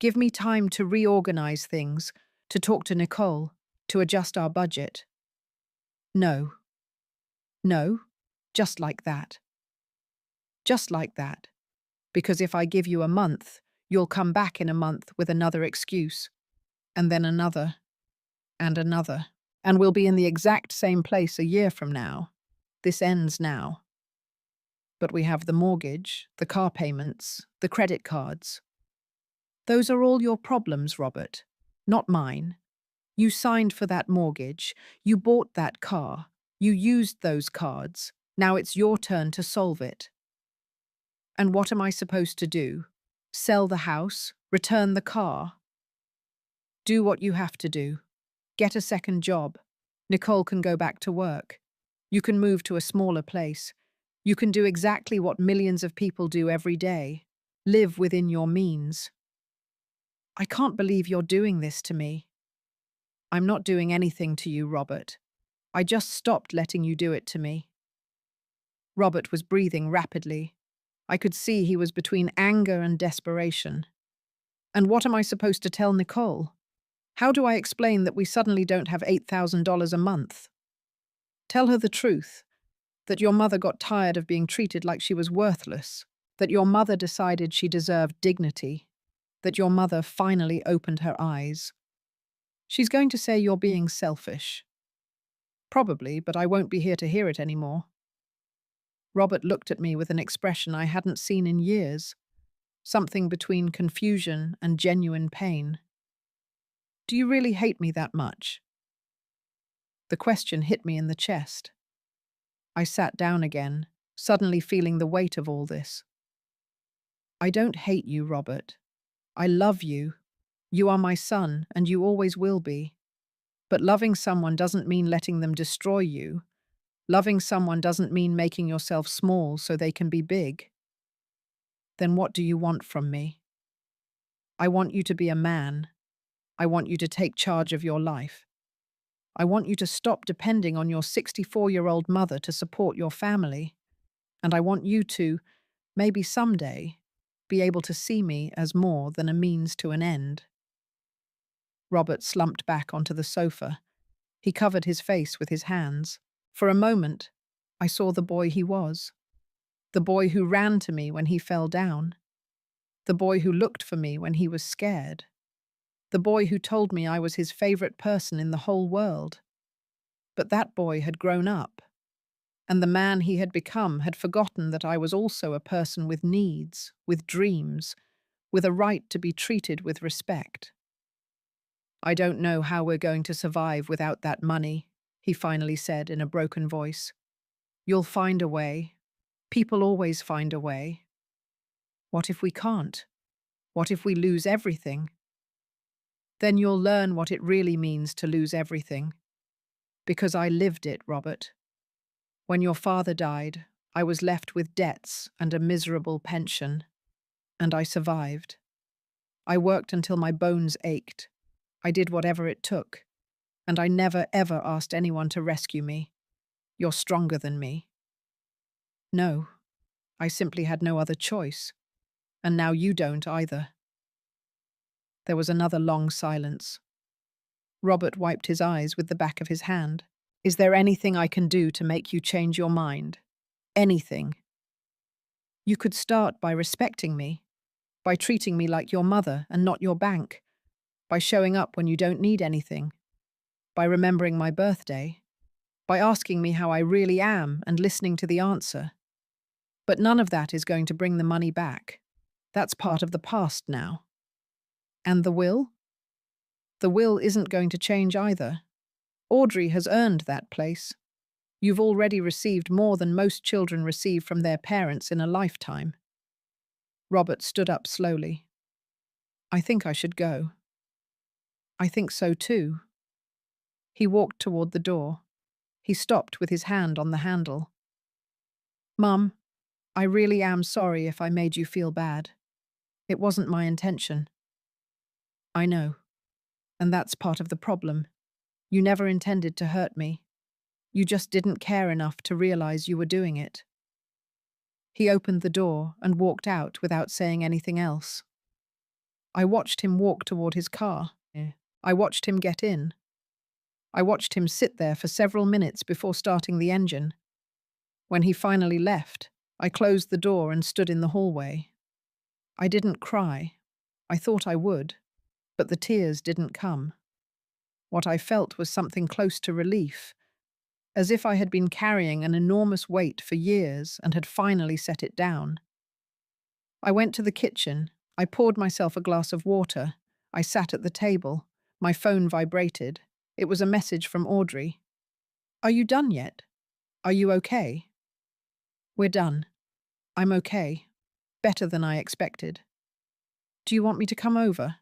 [SPEAKER 1] Give me time to reorganize things, to talk to Nicole, to adjust our budget. No. No, just like that. Just like that. Because if I give you a month, you'll come back in a month with another excuse, and then another, and another, and we'll be in the exact same place a year from now. This ends now. But we have the mortgage, the car payments, the credit cards. Those are all your problems, Robert, not mine. You signed for that mortgage, you bought that car, you used those cards. Now it's your turn to solve it. And what am I supposed to do? Sell the house? Return the car? Do what you have to do. Get a second job. Nicole can go back to work. You can move to a smaller place. You can do exactly what millions of people do every day. Live within your means. I can't believe you're doing this to me. I'm not doing anything to you, Robert. I just stopped letting you do it to me. Robert was breathing rapidly. I could see he was between anger and desperation. And what am I supposed to tell Nicole? How do I explain that we suddenly don't have $8,000 a month? Tell her the truth, that your mother got tired of being treated like she was worthless, that your mother decided she deserved dignity, that your mother finally opened her eyes. She's going to say you're being selfish. Probably, but I won't be here to hear it anymore. Robert looked at me with an expression I hadn't seen in years, something between confusion and genuine pain. Do you really hate me that much? The question hit me in the chest. I sat down again, suddenly feeling the weight of all this. I don't hate you, Robert. I love you. You are my son, and you always will be. But loving someone doesn't mean letting them destroy you. Loving someone doesn't mean making yourself small so they can be big. Then what do you want from me? I want you to be a man. I want you to take charge of your life. I want you to stop depending on your 64-year-old mother to support your family. And I want you to, maybe someday, be able to see me as more than a means to an end. Robert slumped back onto the sofa. He covered his face with his hands. For a moment, I saw the boy he was. The boy who ran to me when he fell down. The boy who looked for me when he was scared. The boy who told me I was his favorite person in the whole world. But that boy had grown up, and the man he had become had forgotten that I was also a person with needs, with dreams, with a right to be treated with respect. I don't know how we're going to survive without that money, he finally said in a broken voice. You'll find a way. People always find a way. What if we can't? What if we lose everything? Then you'll learn what it really means to lose everything. Because I lived it, Robert. When your father died, I was left with debts and a miserable pension. And I survived. I worked until my bones ached. I did whatever it took. And I never, ever asked anyone to rescue me. You're stronger than me. No, I simply had no other choice. And now you don't either. There was another long silence. Robert wiped his eyes with the back of his hand. Is there anything I can do to make you change your mind? anything. You could start by respecting me, by treating me like your mother and not your bank, by showing up when you don't need anything, by remembering my birthday, by asking me how I really am and listening to the answer. But none of that is going to bring the money back. That's part of the past now. And the will? The will isn't going to change either. Audrey has earned that place. You've already received more than most children receive from their parents in a lifetime. Robert stood up slowly. I think I should go. I think so too. He walked toward the door. He stopped with his hand on the handle. Mum, I really am sorry if I made you feel bad. It wasn't my intention. I know. And that's part of the problem. You never intended to hurt me. You just didn't care enough to realize you were doing it. He opened the door and walked out without saying anything else. I watched him walk toward his car. I watched him get in. I watched him sit there for several minutes before starting the engine. When he finally left, I closed the door and stood in the hallway. I didn't cry. I thought I would, but the tears didn't come. What I felt was something close to relief, as if I had been carrying an enormous weight for years and had finally set it down. I went to the kitchen. I poured myself a glass of water. I sat at the table. My phone vibrated. It was a message from Audrey. Are you done yet? Are you okay? We're done. I'm okay. Better than I expected. Do you want me to come over?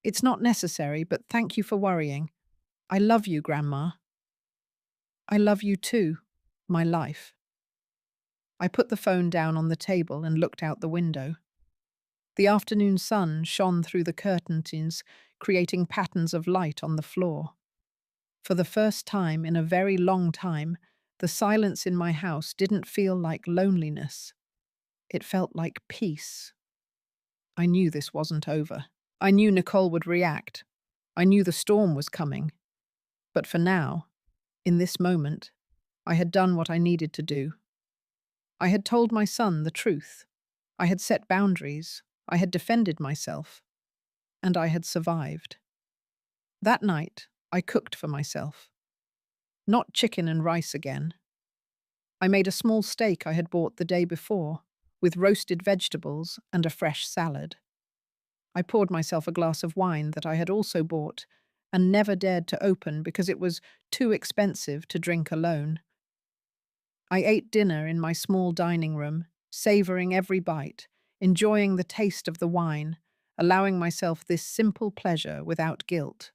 [SPEAKER 1] It's not necessary, but thank you for worrying. I love you, Grandma. I love you too, my life. I put the phone down on the table and looked out the window. The afternoon sun shone through the curtains, creating patterns of light on the floor. For the first time in a very long time, the silence in my house didn't feel like loneliness. It felt like peace. I knew this wasn't over. I knew Nicole would react. I knew the storm was coming. But for now, in this moment, I had done what I needed to do. I had told my son the truth. I had set boundaries. I had defended myself. And I had survived. That night, I cooked for myself. Not chicken and rice again. I made a small steak I had bought the day before, with roasted vegetables and a fresh salad. I poured myself a glass of wine that I had also bought and never dared to open because it was too expensive to drink alone. I ate dinner in my small dining room, savoring every bite, enjoying the taste of the wine, allowing myself this simple pleasure without guilt.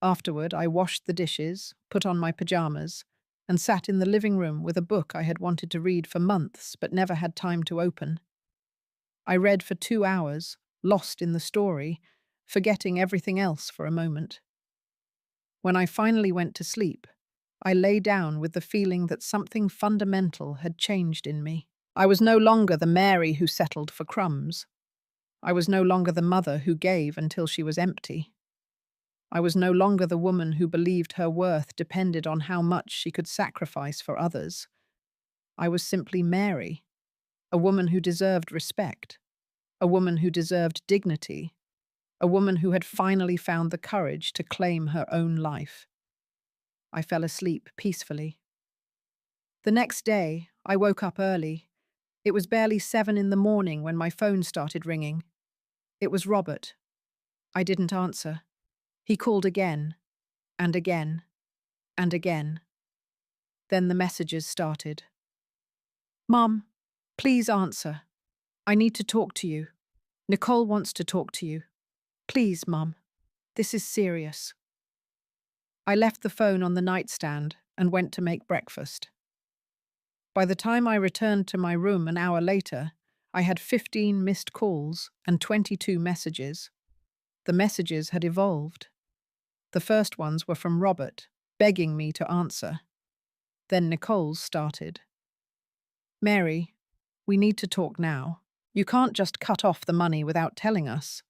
[SPEAKER 1] Afterward, I washed the dishes, put on my pajamas, and sat in the living room with a book I had wanted to read for months but never had time to open. I read for 2 hours, lost in the story, forgetting everything else for a moment. When I finally went to sleep, I lay down with the feeling that something fundamental had changed in me. I was no longer the Mary who settled for crumbs. I was no longer the mother who gave until she was empty. I was no longer the woman who believed her worth depended on how much she could sacrifice for others. I was simply Mary, a woman who deserved respect, a woman who deserved dignity, a woman who had finally found the courage to claim her own life. I fell asleep peacefully. The next day, I woke up early. It was barely 7 in the morning when my phone started ringing. It was Robert. I didn't answer. He called again, and again, and again. Then the messages started. Mum, please answer. I need to talk to you. Nicole wants to talk to you. Please, Mum. This is serious. I left the phone on the nightstand and went to make breakfast. By the time I returned to my room an hour later, I had 15 missed calls and 22 messages. The messages had evolved. The first ones were from Robert, begging me to answer. Then Nicole's started. Mary, we need to talk now. You can't just cut off the money without telling us.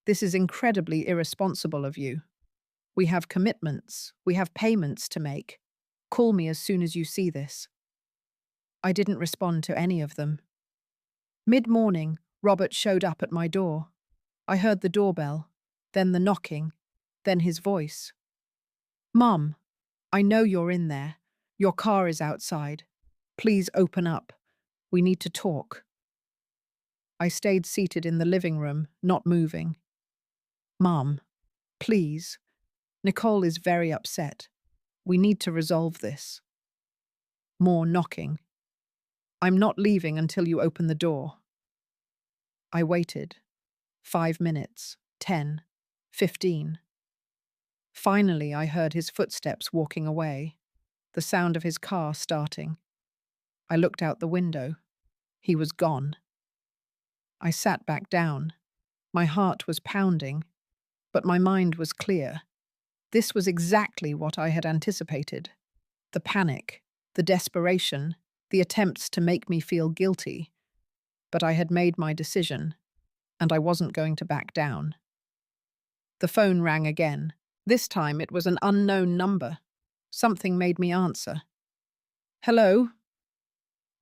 [SPEAKER 1] This is incredibly irresponsible of you. We have commitments. We have payments to make. Call me as soon as you see this. I didn't respond to any of them. Mid-morning, Robert showed up at my door. I heard the doorbell, then the knocking, then his voice. "Mum, I know you're in there. Your car is outside. Please open up. We need to talk." I stayed seated in the living room, not moving. "Mum, please. Nicole is very upset. We need to resolve this." More knocking. "I'm not leaving until you open the door." I waited. 5 minutes, 10, 15. Finally, I heard his footsteps walking away, the sound of his car starting. I looked out the window. He was gone. I sat back down. My heart was pounding, but my mind was clear. This was exactly what I had anticipated. The panic, the desperation, the attempts to make me feel guilty. But I had made my decision, and I wasn't going to back down. The phone rang again. This time it was an unknown number. Something made me answer. "Hello?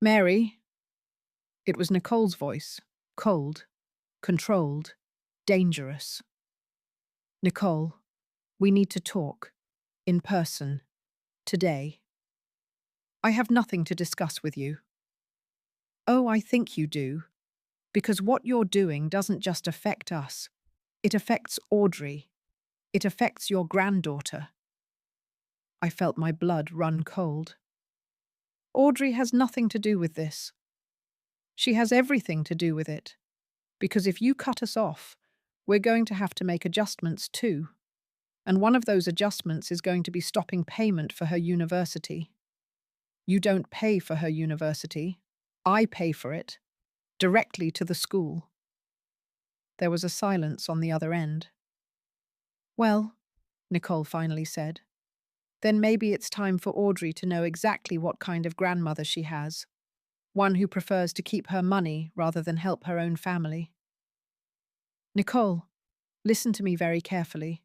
[SPEAKER 1] Mary?" It was Nicole's voice, cold, controlled, dangerous. "Nicole, we need to talk. In person. Today. I have nothing to discuss with you." "Oh, I think you do. Because what you're doing doesn't just affect us. It affects Audrey. It affects your granddaughter." I felt my blood run cold. "Audrey has nothing to do with this. She has everything to do with it. Because if you cut us off, we're going to have to make adjustments too. And one of those adjustments is going to be stopping payment for her university. You don't pay for her university. I pay for it. Directly to the school." There was a silence on the other end. "Well," Nicole finally said, "then maybe it's time for Audrey to know exactly what kind of grandmother she has. One who prefers to keep her money rather than help her own family." "Nicole, listen to me very carefully.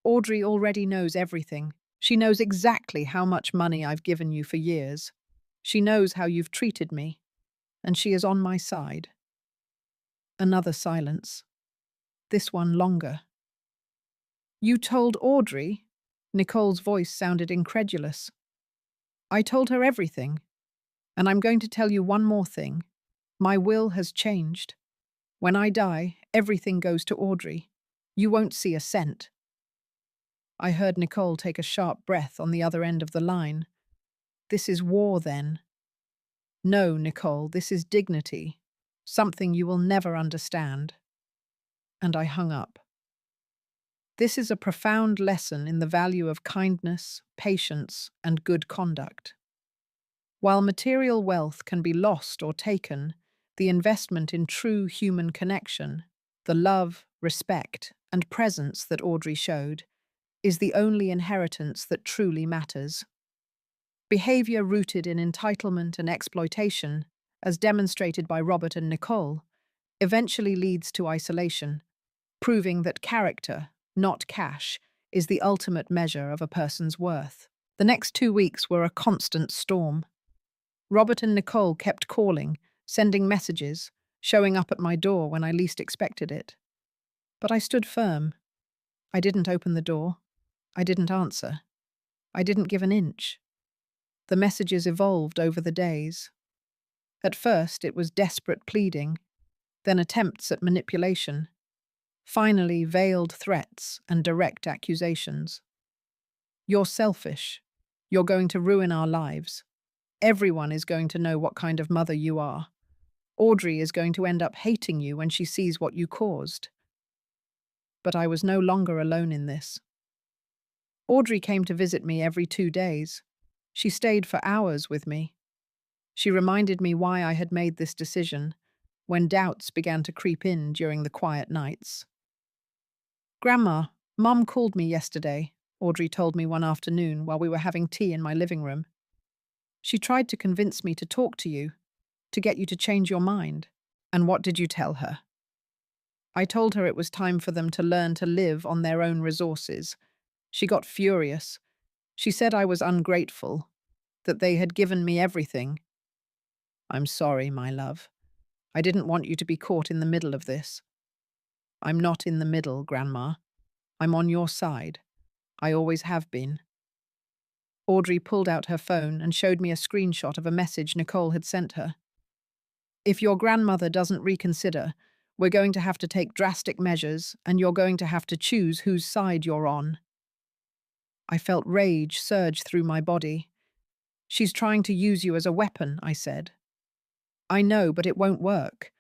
[SPEAKER 1] Audrey already knows everything. She knows exactly how much money I've given you for years. She knows how you've treated me. And she is on my side." Another silence. This one longer. "You told Audrey?" Nicole's voice sounded incredulous. "I told her everything. And I'm going to tell you one more thing. My will has changed. When I die, everything goes to Audrey. You won't see a cent." I heard Nicole take a sharp breath on the other end of the line. "This is war, then." "No, Nicole, this is dignity. Something you will never understand." And I hung up. This is a profound lesson in the value of kindness, patience, and good conduct. While material wealth can be lost or taken, the investment in true human connection, the love, respect, and presence that Audrey showed, is the only inheritance that truly matters. Behavior rooted in entitlement and exploitation, as demonstrated by Robert and Nicole, eventually leads to isolation, proving that character, not cash, is the ultimate measure of a person's worth. The next 2 weeks were a constant storm. Robert and Nicole kept calling, sending messages, showing up at my door when I least expected it. But I stood firm. I didn't open the door. I didn't answer. I didn't give an inch. The messages evolved over the days. At first, it was desperate pleading, then attempts at manipulation, finally veiled threats and direct accusations. "You're selfish. You're going to ruin our lives. Everyone is going to know what kind of mother you are. Audrey is going to end up hating you when she sees what you caused." But I was no longer alone in this. Audrey came to visit me every 2 days. She stayed for hours with me. She reminded me why I had made this decision, when doubts began to creep in during the quiet nights. "Grandma, Mum called me yesterday," Audrey told me one afternoon while we were having tea in my living room. "She tried to convince me to talk to you, to get you to change your mind." "And what did you tell her?" "I told her it was time for them to learn to live on their own resources." She got furious. She said I was ungrateful, that they had given me everything. I'm sorry, my love. I didn't want you to be caught in the middle of this. I'm not in the middle, Grandma. I'm on your side. I always have been. Audrey pulled out her phone and showed me a screenshot of a message Nicole had sent her. If your grandmother doesn't reconsider, we're going to have to take drastic measures and you're going to have to choose whose side you're on. I felt rage surge through my body. She's trying to use you as a weapon, I said. I know, but it won't work.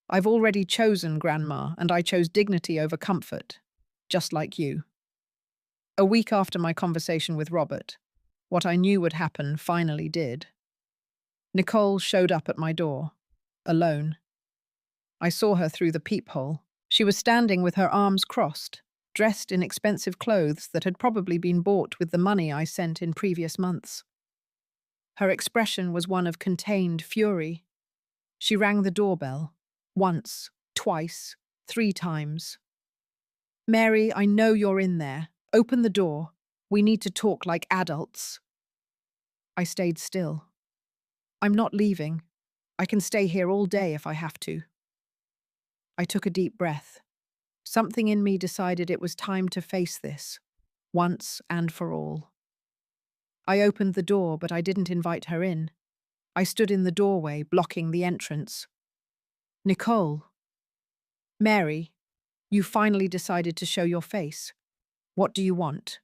[SPEAKER 1] I've already chosen, Grandma, and I chose dignity over comfort, just like you. A week after my conversation with Robert, what I knew would happen finally did. Nicole showed up at my door, alone. I saw her through the peephole. She was standing with her arms crossed, dressed in expensive clothes that had probably been bought with the money I sent in previous months. Her expression was one of contained fury. She rang the doorbell, once, twice, 3 times. Mary, I know you're in there. Open the door. We need to talk like adults. I stayed still. I'm not leaving. I can stay here all day if I have to. I took a deep breath. Something in me decided it was time to face this, once and for all. I opened the door, but I didn't invite her in. I stood in the doorway, blocking the entrance. Nicole. Mary, you finally decided to show your face. What do you want?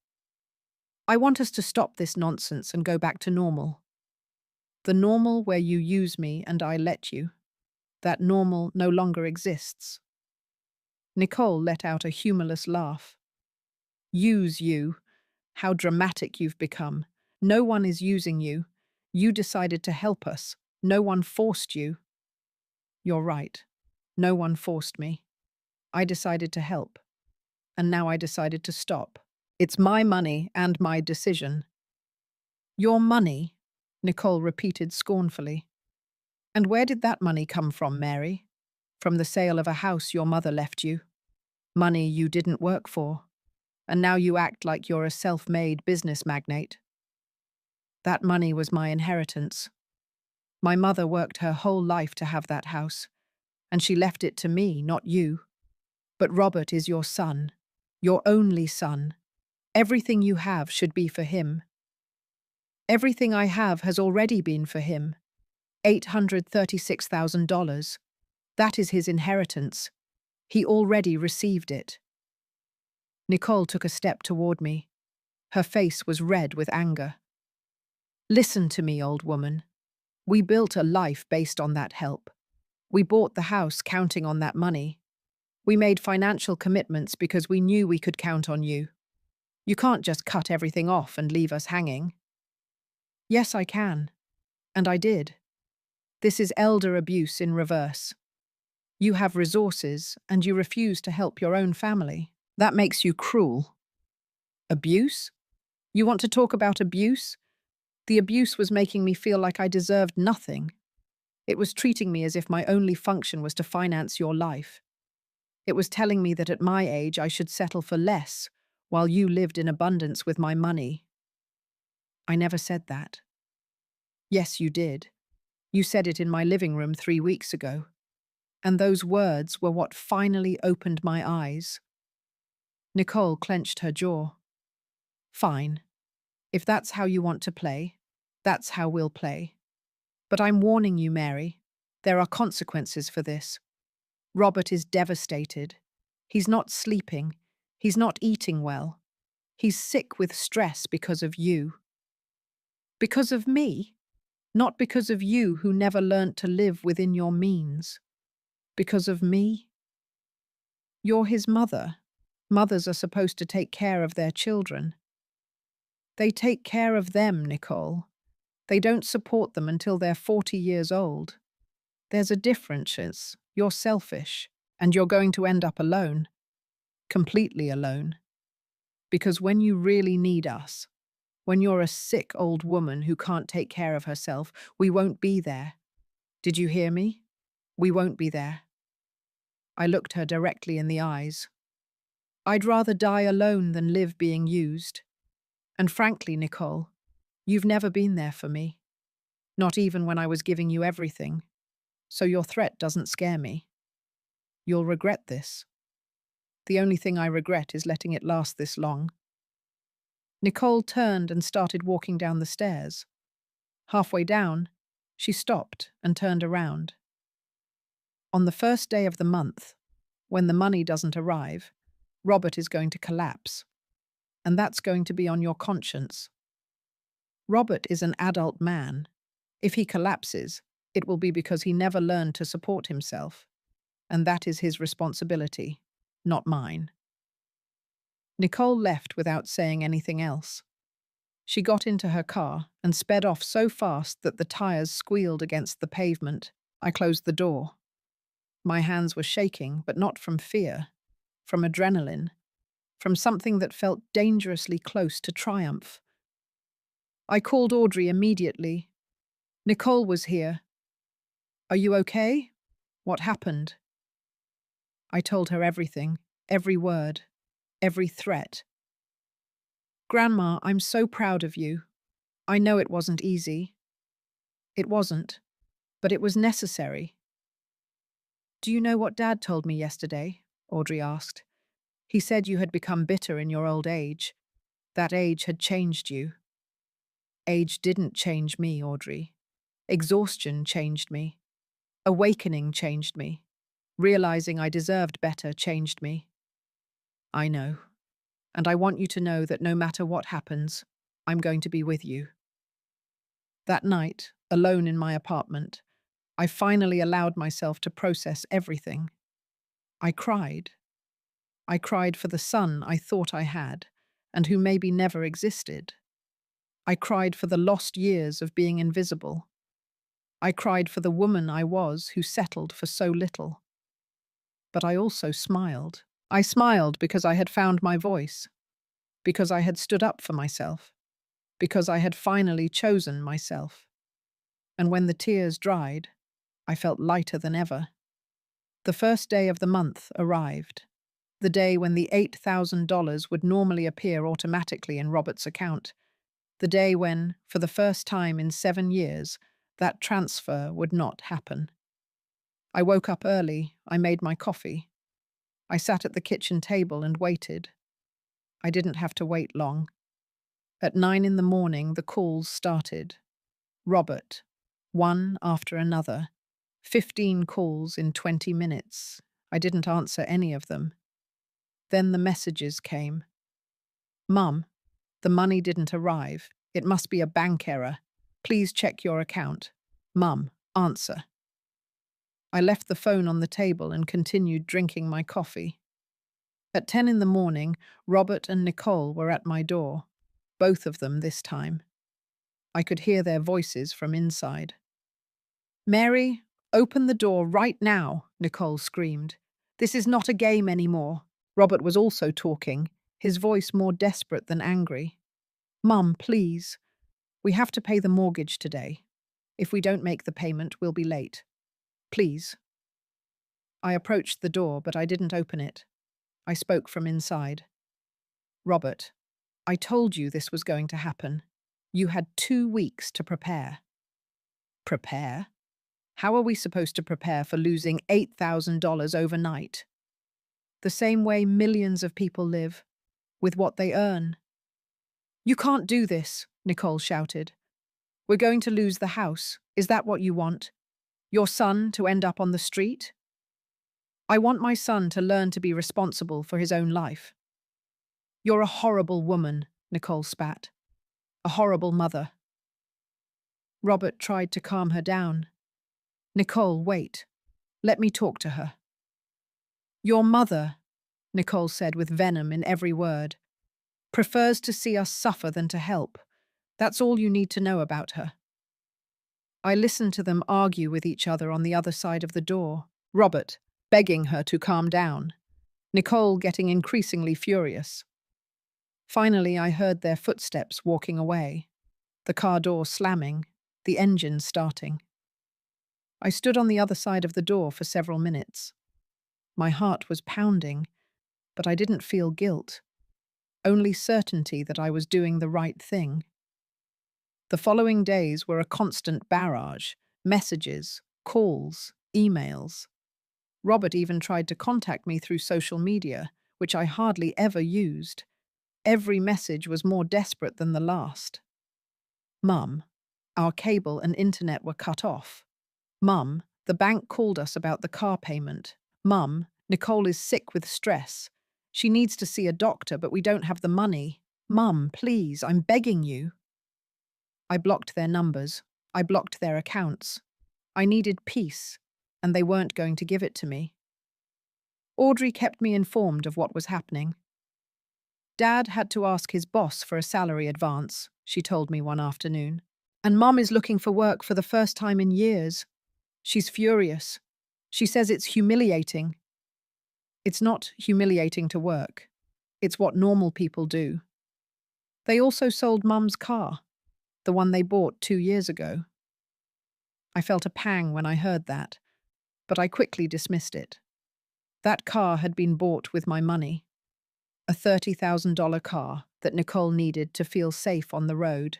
[SPEAKER 1] I want us to stop this nonsense and go back to normal. The normal where you use me and I let you. That normal no longer exists. Nicole let out a humorless laugh. Use you. How dramatic you've become. No one is using you. You decided to help us. No one forced you. You're right. No one forced me. I decided to help. And now I decided to stop. It's my money and my decision. Your money? Nicole repeated scornfully. And where did that money come from, Mary? From the sale of a house your mother left you. Money you didn't work for. And now you act like you're a self-made business magnate. That money was my inheritance. My mother worked her whole life to have that house, and she left it to me, not you. But Robert is your son, your only son. Everything you have should be for him. Everything I have has already been for him. $836,000. That is his inheritance. He already received it. Nicole took a step toward me. Her face was red with anger. Listen to me, old woman. We built a life based on that help. We bought the house counting on that money. We made financial commitments because we knew we could count on you. You can't just cut everything off and leave us hanging. Yes, I can. And I did. This is elder abuse in reverse. You have resources and you refuse to help your own family. That makes you cruel. Abuse? You want to talk about abuse? The abuse was making me feel like I deserved nothing. It was treating me as if my only function was to finance your life. It was telling me that at my age I should settle for less, while you lived in abundance with my money. I never said that. Yes, you did. You said it in my living room 3 weeks ago. And those words were what finally opened my eyes. Nicole clenched her jaw. Fine. If that's how you want to play, that's how we'll play. But I'm warning you, Mary. There are consequences for this. Robert is devastated. He's not sleeping. He's not eating well. He's sick with stress because of you. Because of me? Not because of you who never learnt to live within your means. Because of me? You're his mother. Mothers are supposed to take care of their children. They take care of them, Nicole. They don't support them until they're 40 years old. There's a difference. You're selfish, and you're going to end up alone. Completely alone. Because when you really need us, when you're a sick old woman who can't take care of herself, we won't be there. Did you hear me? We won't be there. I looked her directly in the eyes. I'd rather die alone than live being used. And frankly, Nicole, you've never been there for me. Not even when I was giving you everything. So your threat doesn't scare me. You'll regret this. The only thing I regret is letting it last this long." Nicole turned and started walking down the stairs. Halfway down, she stopped and turned around. "On the first day of the month, when the money doesn't arrive, Robert is going to collapse. And that's going to be on your conscience. Robert is an adult man. If he collapses, it will be because he never learned to support himself. And that is his responsibility, not mine." Nicole left without saying anything else. She got into her car and sped off so fast that the tires squealed against the pavement. I closed the door. My hands were shaking, but not from fear, from adrenaline, from something that felt dangerously close to triumph. I called Audrey immediately. "Nicole was here. Are you okay? What happened?" I told her everything, every word, every threat. "Grandma, I'm so proud of you. I know it wasn't easy. It wasn't, but it was necessary." "Do you know what Dad told me yesterday?" Audrey asked. "He said you had become bitter in your old age. That age had changed you." "Age didn't change me, Audrey. Exhaustion changed me. Awakening changed me. Realizing I deserved better changed me." "I know. And I want you to know that no matter what happens, I'm going to be with you." That night, alone in my apartment, I finally allowed myself to process everything. I cried. I cried for the son I thought I had, and who maybe never existed. I cried for the lost years of being invisible. I cried for the woman I was who settled for so little. But I also smiled. I smiled because I had found my voice, because I had stood up for myself, because I had finally chosen myself. And when the tears dried, I felt lighter than ever. The first day of the month arrived, the day when the $8,000 would normally appear automatically in Robert's account, the day when, for the first time in 7 years, that transfer would not happen. I woke up early, I made my coffee. I sat at the kitchen table and waited. I didn't have to wait long. At 9 in the morning, the calls started. Robert, one after another. 15 calls in 20 minutes. I didn't answer any of them. Then the messages came. "Mum, the money didn't arrive. It must be a bank error. Please check your account. Mum, answer." I left the phone on the table and continued drinking my coffee. At 10 in the morning, Robert and Nicole were at my door. Both of them this time. I could hear their voices from inside. "Mary, open the door right now," Nicole screamed. "This is not a game anymore." Robert was also talking, his voice more desperate than angry. "Mum, please. We have to pay the mortgage today. If we don't make the payment, we'll be late. Please." I approached the door, but I didn't open it. I spoke from inside. "Robert, I told you this was going to happen. You had 2 weeks to prepare." "Prepare? How are we supposed to prepare for losing $8,000 overnight?" "The same way millions of people live, with what they earn." "You can't do this," Nicole shouted. "We're going to lose the house. Is that what you want? Your son to end up on the street?" "I want my son to learn to be responsible for his own life." "You're a horrible woman," Nicole spat. "A horrible mother." Robert tried to calm her down. "Nicole, wait. Let me talk to her." "Your mother," Nicole said with venom in every word, "prefers to see us suffer than to help. That's all you need to know about her." I listened to them argue with each other on the other side of the door. Robert begging her to calm down. Nicole getting increasingly furious. Finally, I heard their footsteps walking away, the car door slamming, the engine starting. I stood on the other side of the door for several minutes. My heart was pounding, but I didn't feel guilt, only certainty that I was doing the right thing. The following days were a constant barrage: messages, calls, emails. Robert even tried to contact me through social media, which I hardly ever used. Every message was more desperate than the last. Mum, our cable and internet were cut off. Mum, the bank called us about the car payment. Mum, Nicole is sick with stress. She needs to see a doctor, but we don't have the money. Mum, please, I'm begging you. I blocked their numbers. I blocked their accounts. I needed peace, and they weren't going to give it to me. Audrey kept me informed of what was happening. Dad had to ask his boss for a salary advance, she told me one afternoon. And Mum is looking for work for the first time in years. She's furious. She says it's humiliating. It's not humiliating to work. It's what normal people do. They also sold Mum's car, the one they bought 2 years ago. I felt a pang when I heard that, but I quickly dismissed it. That car had been bought with my money. A $30,000 car that Nicole needed to feel safe on the road.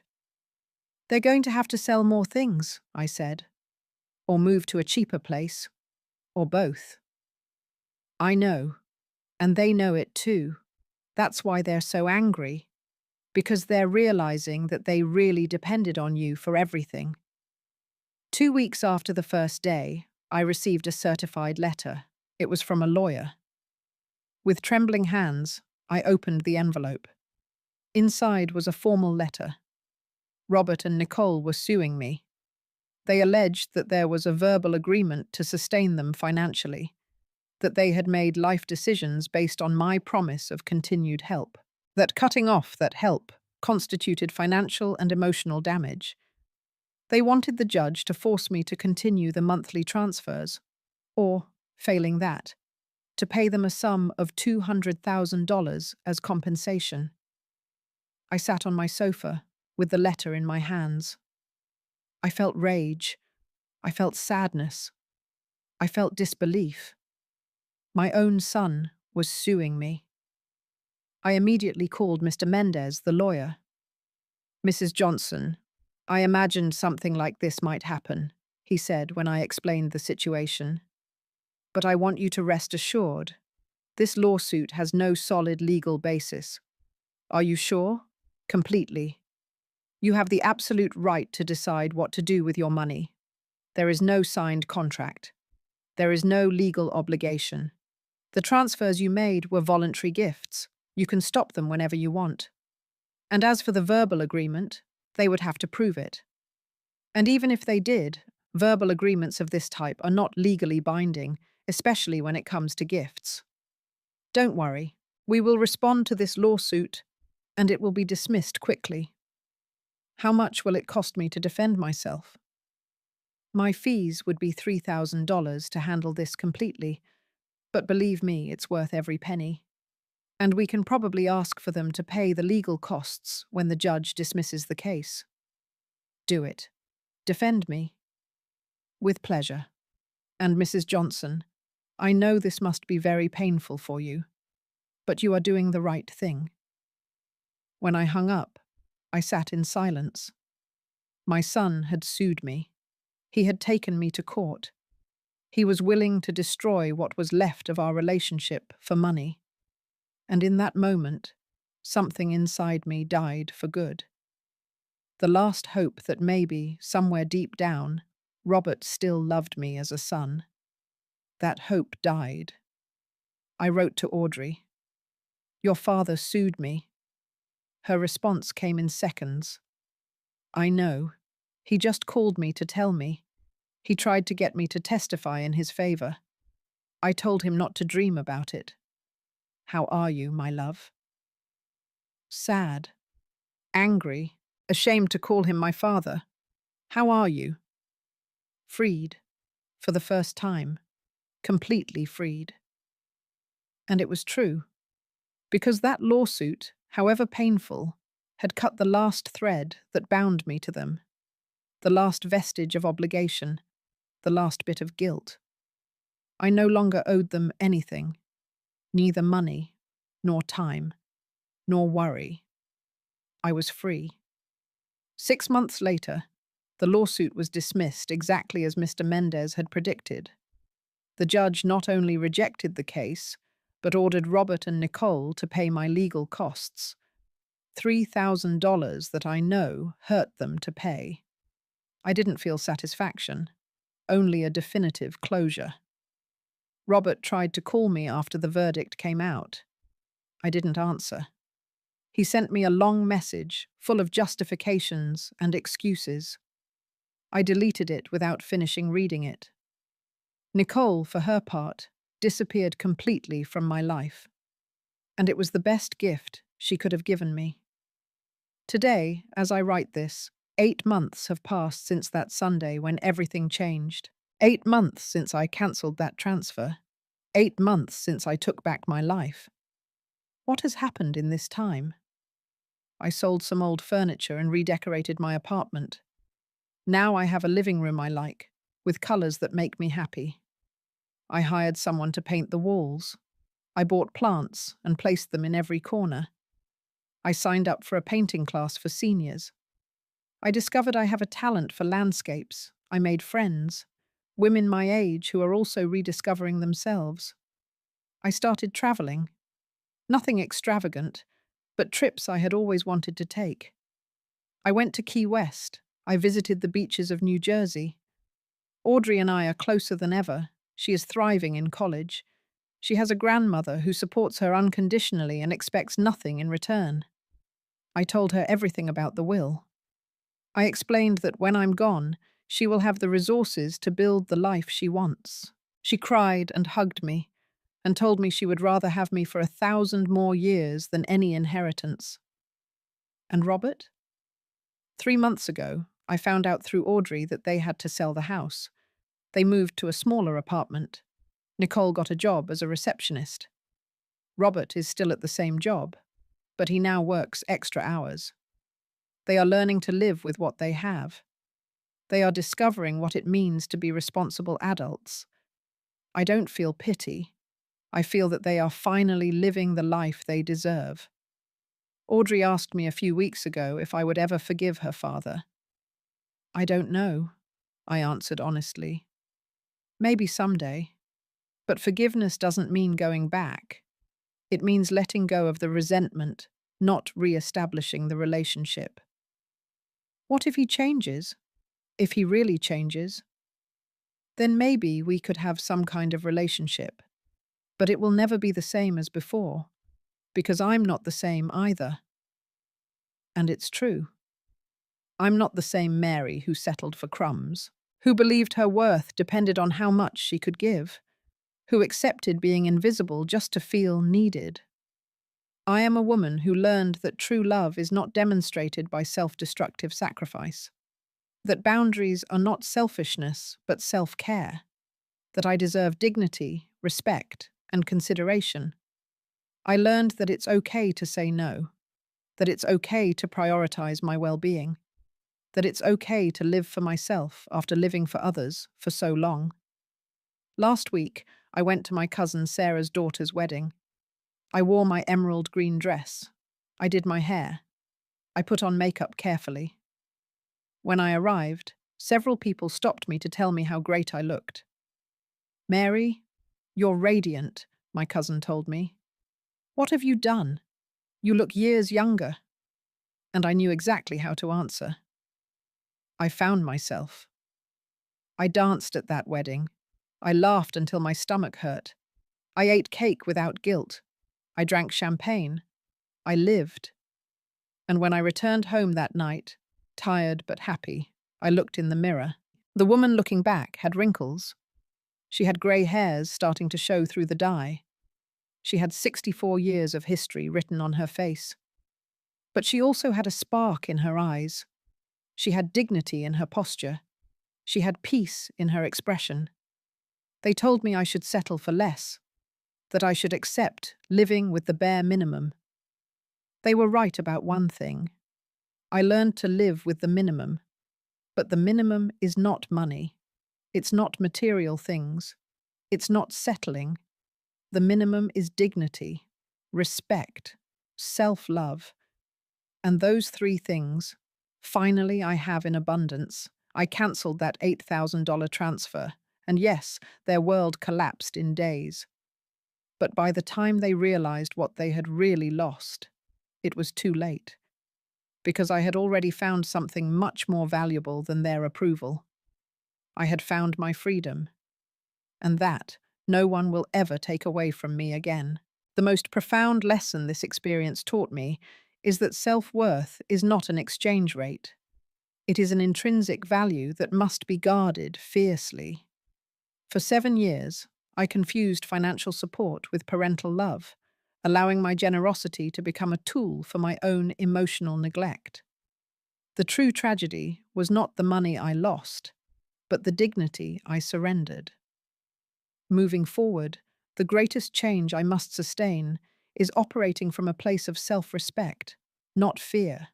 [SPEAKER 1] They're going to have to sell more things, I said. Or move to a cheaper place. Or both. I know. And they know it too. That's why they're so angry. Because they're realizing that they really depended on you for everything. 2 weeks after the first day, I received a certified letter. It was from a lawyer. With trembling hands, I opened the envelope. Inside was a formal letter. Robert and Nicole were suing me. They alleged that there was a verbal agreement to sustain them financially, that they had made life decisions based on my promise of continued help, that cutting off that help constituted financial and emotional damage. They wanted the judge to force me to continue the monthly transfers, or, failing that, to pay them a sum of $200,000 as compensation. I sat on my sofa with the letter in my hands. I felt rage. I felt sadness. I felt disbelief. My own son was suing me. I immediately called Mr. Mendez, the lawyer. Mrs. Johnson, I imagined something like this might happen, he said when I explained the situation. But I want you to rest assured. This lawsuit has no solid legal basis. Are you sure? Completely. You have the absolute right to decide what to do with your money. There is no signed contract. There is no legal obligation. The transfers you made were voluntary gifts. You can stop them whenever you want. And as for the verbal agreement, they would have to prove it. And even if they did, verbal agreements of this type are not legally binding, especially when it comes to gifts. Don't worry, we will respond to this lawsuit, and it will be dismissed quickly. How much will it cost me to defend myself? My fees would be $3,000 to handle this completely, but believe me, it's worth every penny. And we can probably ask for them to pay the legal costs when the judge dismisses the case. Do it. Defend me. With pleasure. And Mrs. Johnson, I know this must be very painful for you, but you are doing the right thing. When I hung up, I sat in silence. My son had sued me. He had taken me to court. He was willing to destroy what was left of our relationship for money. And in that moment, something inside me died for good. The last hope that maybe, somewhere deep down, Robert still loved me as a son. That hope died. I wrote to Audrey. Your father sued me. Her response came in seconds. I know. He just called me to tell me. He tried to get me to testify in his favor. I told him not to dream about it. How are you, my love? Sad. Angry. Ashamed to call him my father. How are you? Freed. For the first time. Completely freed. And it was true. Because that lawsuit, however painful, had cut the last thread that bound me to them. The last vestige of obligation. The last bit of guilt. I no longer owed them anything. Neither money, nor time, nor worry. I was free. 6 months later, the lawsuit was dismissed exactly as Mr. Mendez had predicted. The judge not only rejected the case, but ordered Robert and Nicole to pay my legal costs. $3,000 that I know hurt them to pay. I didn't feel satisfaction, only a definitive closure. Robert tried to call me after the verdict came out. I didn't answer. He sent me a long message full of justifications and excuses. I deleted it without finishing reading it. Nicole, for her part, disappeared completely from my life, and it was the best gift she could have given me. Today, as I write this, 8 months have passed since that Sunday when everything changed. 8 months since I cancelled that transfer. 8 months since I took back my life. What has happened in this time? I sold some old furniture and redecorated my apartment. Now I have a living room I like, with colours that make me happy. I hired someone to paint the walls. I bought plants and placed them in every corner. I signed up for a painting class for seniors. I discovered I have a talent for landscapes. I made friends, women my age who are also rediscovering themselves. I started travelling. Nothing extravagant, but trips I had always wanted to take. I went to Key West. I visited the beaches of New Jersey. Audrey and I are closer than ever. She is thriving in college. She has a grandmother who supports her unconditionally and expects nothing in return. I told her everything about the will. I explained that when I'm gone, she will have the resources to build the life she wants. She cried and hugged me and told me she would rather have me for 1,000 more years than any inheritance. And Robert? 3 months ago, I found out through Audrey that they had to sell the house. They moved to a smaller apartment. Nicole got a job as a receptionist. Robert is still at the same job, but he now works extra hours. They are learning to live with what they have. They are discovering what it means to be responsible adults. I don't feel pity. I feel that they are finally living the life they deserve. Audrey asked me a few weeks ago if I would ever forgive her father. I don't know, I answered honestly. Maybe someday. But forgiveness doesn't mean going back. It means letting go of the resentment, not re-establishing the relationship. What if he changes? If he really changes? Then maybe we could have some kind of relationship. But it will never be the same as before, because I'm not the same either. And it's true. I'm not the same Mary who settled for crumbs, who believed her worth depended on how much she could give, who accepted being invisible just to feel needed. I am a woman who learned that true love is not demonstrated by self-destructive sacrifice, that boundaries are not selfishness but self-care, that I deserve dignity, respect, and consideration. I learned that it's okay to say no, that it's okay to prioritize my well-being, that it's okay to live for myself after living for others for so long. Last week, I went to my cousin Sarah's daughter's wedding. I wore my emerald green dress. I did my hair. I put on makeup carefully. When I arrived, several people stopped me to tell me how great I looked. "Mary, you're radiant," my cousin told me. "What have you done? You look years younger." And I knew exactly how to answer. I found myself. I danced at that wedding. I laughed until my stomach hurt. I ate cake without guilt. I drank champagne. I lived. And when I returned home that night, tired but happy, I looked in the mirror. The woman looking back had wrinkles. She had grey hairs starting to show through the dye. She had 64 years of history written on her face. But she also had a spark in her eyes. She had dignity in her posture. She had peace in her expression. They told me I should settle for less, that I should accept living with the bare minimum. They were right about one thing. I learned to live with the minimum. But the minimum is not money. It's not material things. It's not settling. The minimum is dignity, respect, self-love. And those 3 things, Finally, I have in abundance. I cancelled that $8,000 transfer, and yes, their world collapsed in days. But by the time they realized what they had really lost, it was too late, because I had already found something much more valuable than their approval. I had found my freedom, and that no one will ever take away from me again. The most profound lesson this experience taught me is that self-worth is not an exchange rate. It is an intrinsic value that must be guarded fiercely. For 7 years, I confused financial support with parental love, allowing my generosity to become a tool for my own emotional neglect. The true tragedy was not the money I lost, but the dignity I surrendered. Moving forward, the greatest change I must sustain is operating from a place of self-respect, not fear.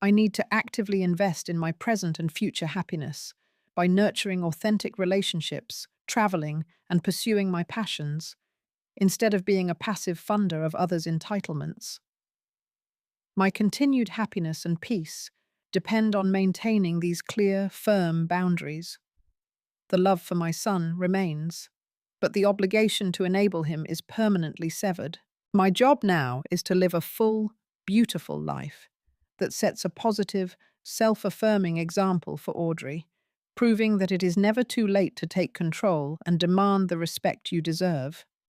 [SPEAKER 1] I need to actively invest in my present and future happiness by nurturing authentic relationships, traveling, and pursuing my passions, instead of being a passive funder of others' entitlements. My continued happiness and peace depend on maintaining these clear, firm boundaries. The love for my son remains, but the obligation to enable him is permanently severed. My job now is to live a full, beautiful life that sets a positive, self-affirming example for Audrey, proving that it is never too late to take control and demand the respect you deserve.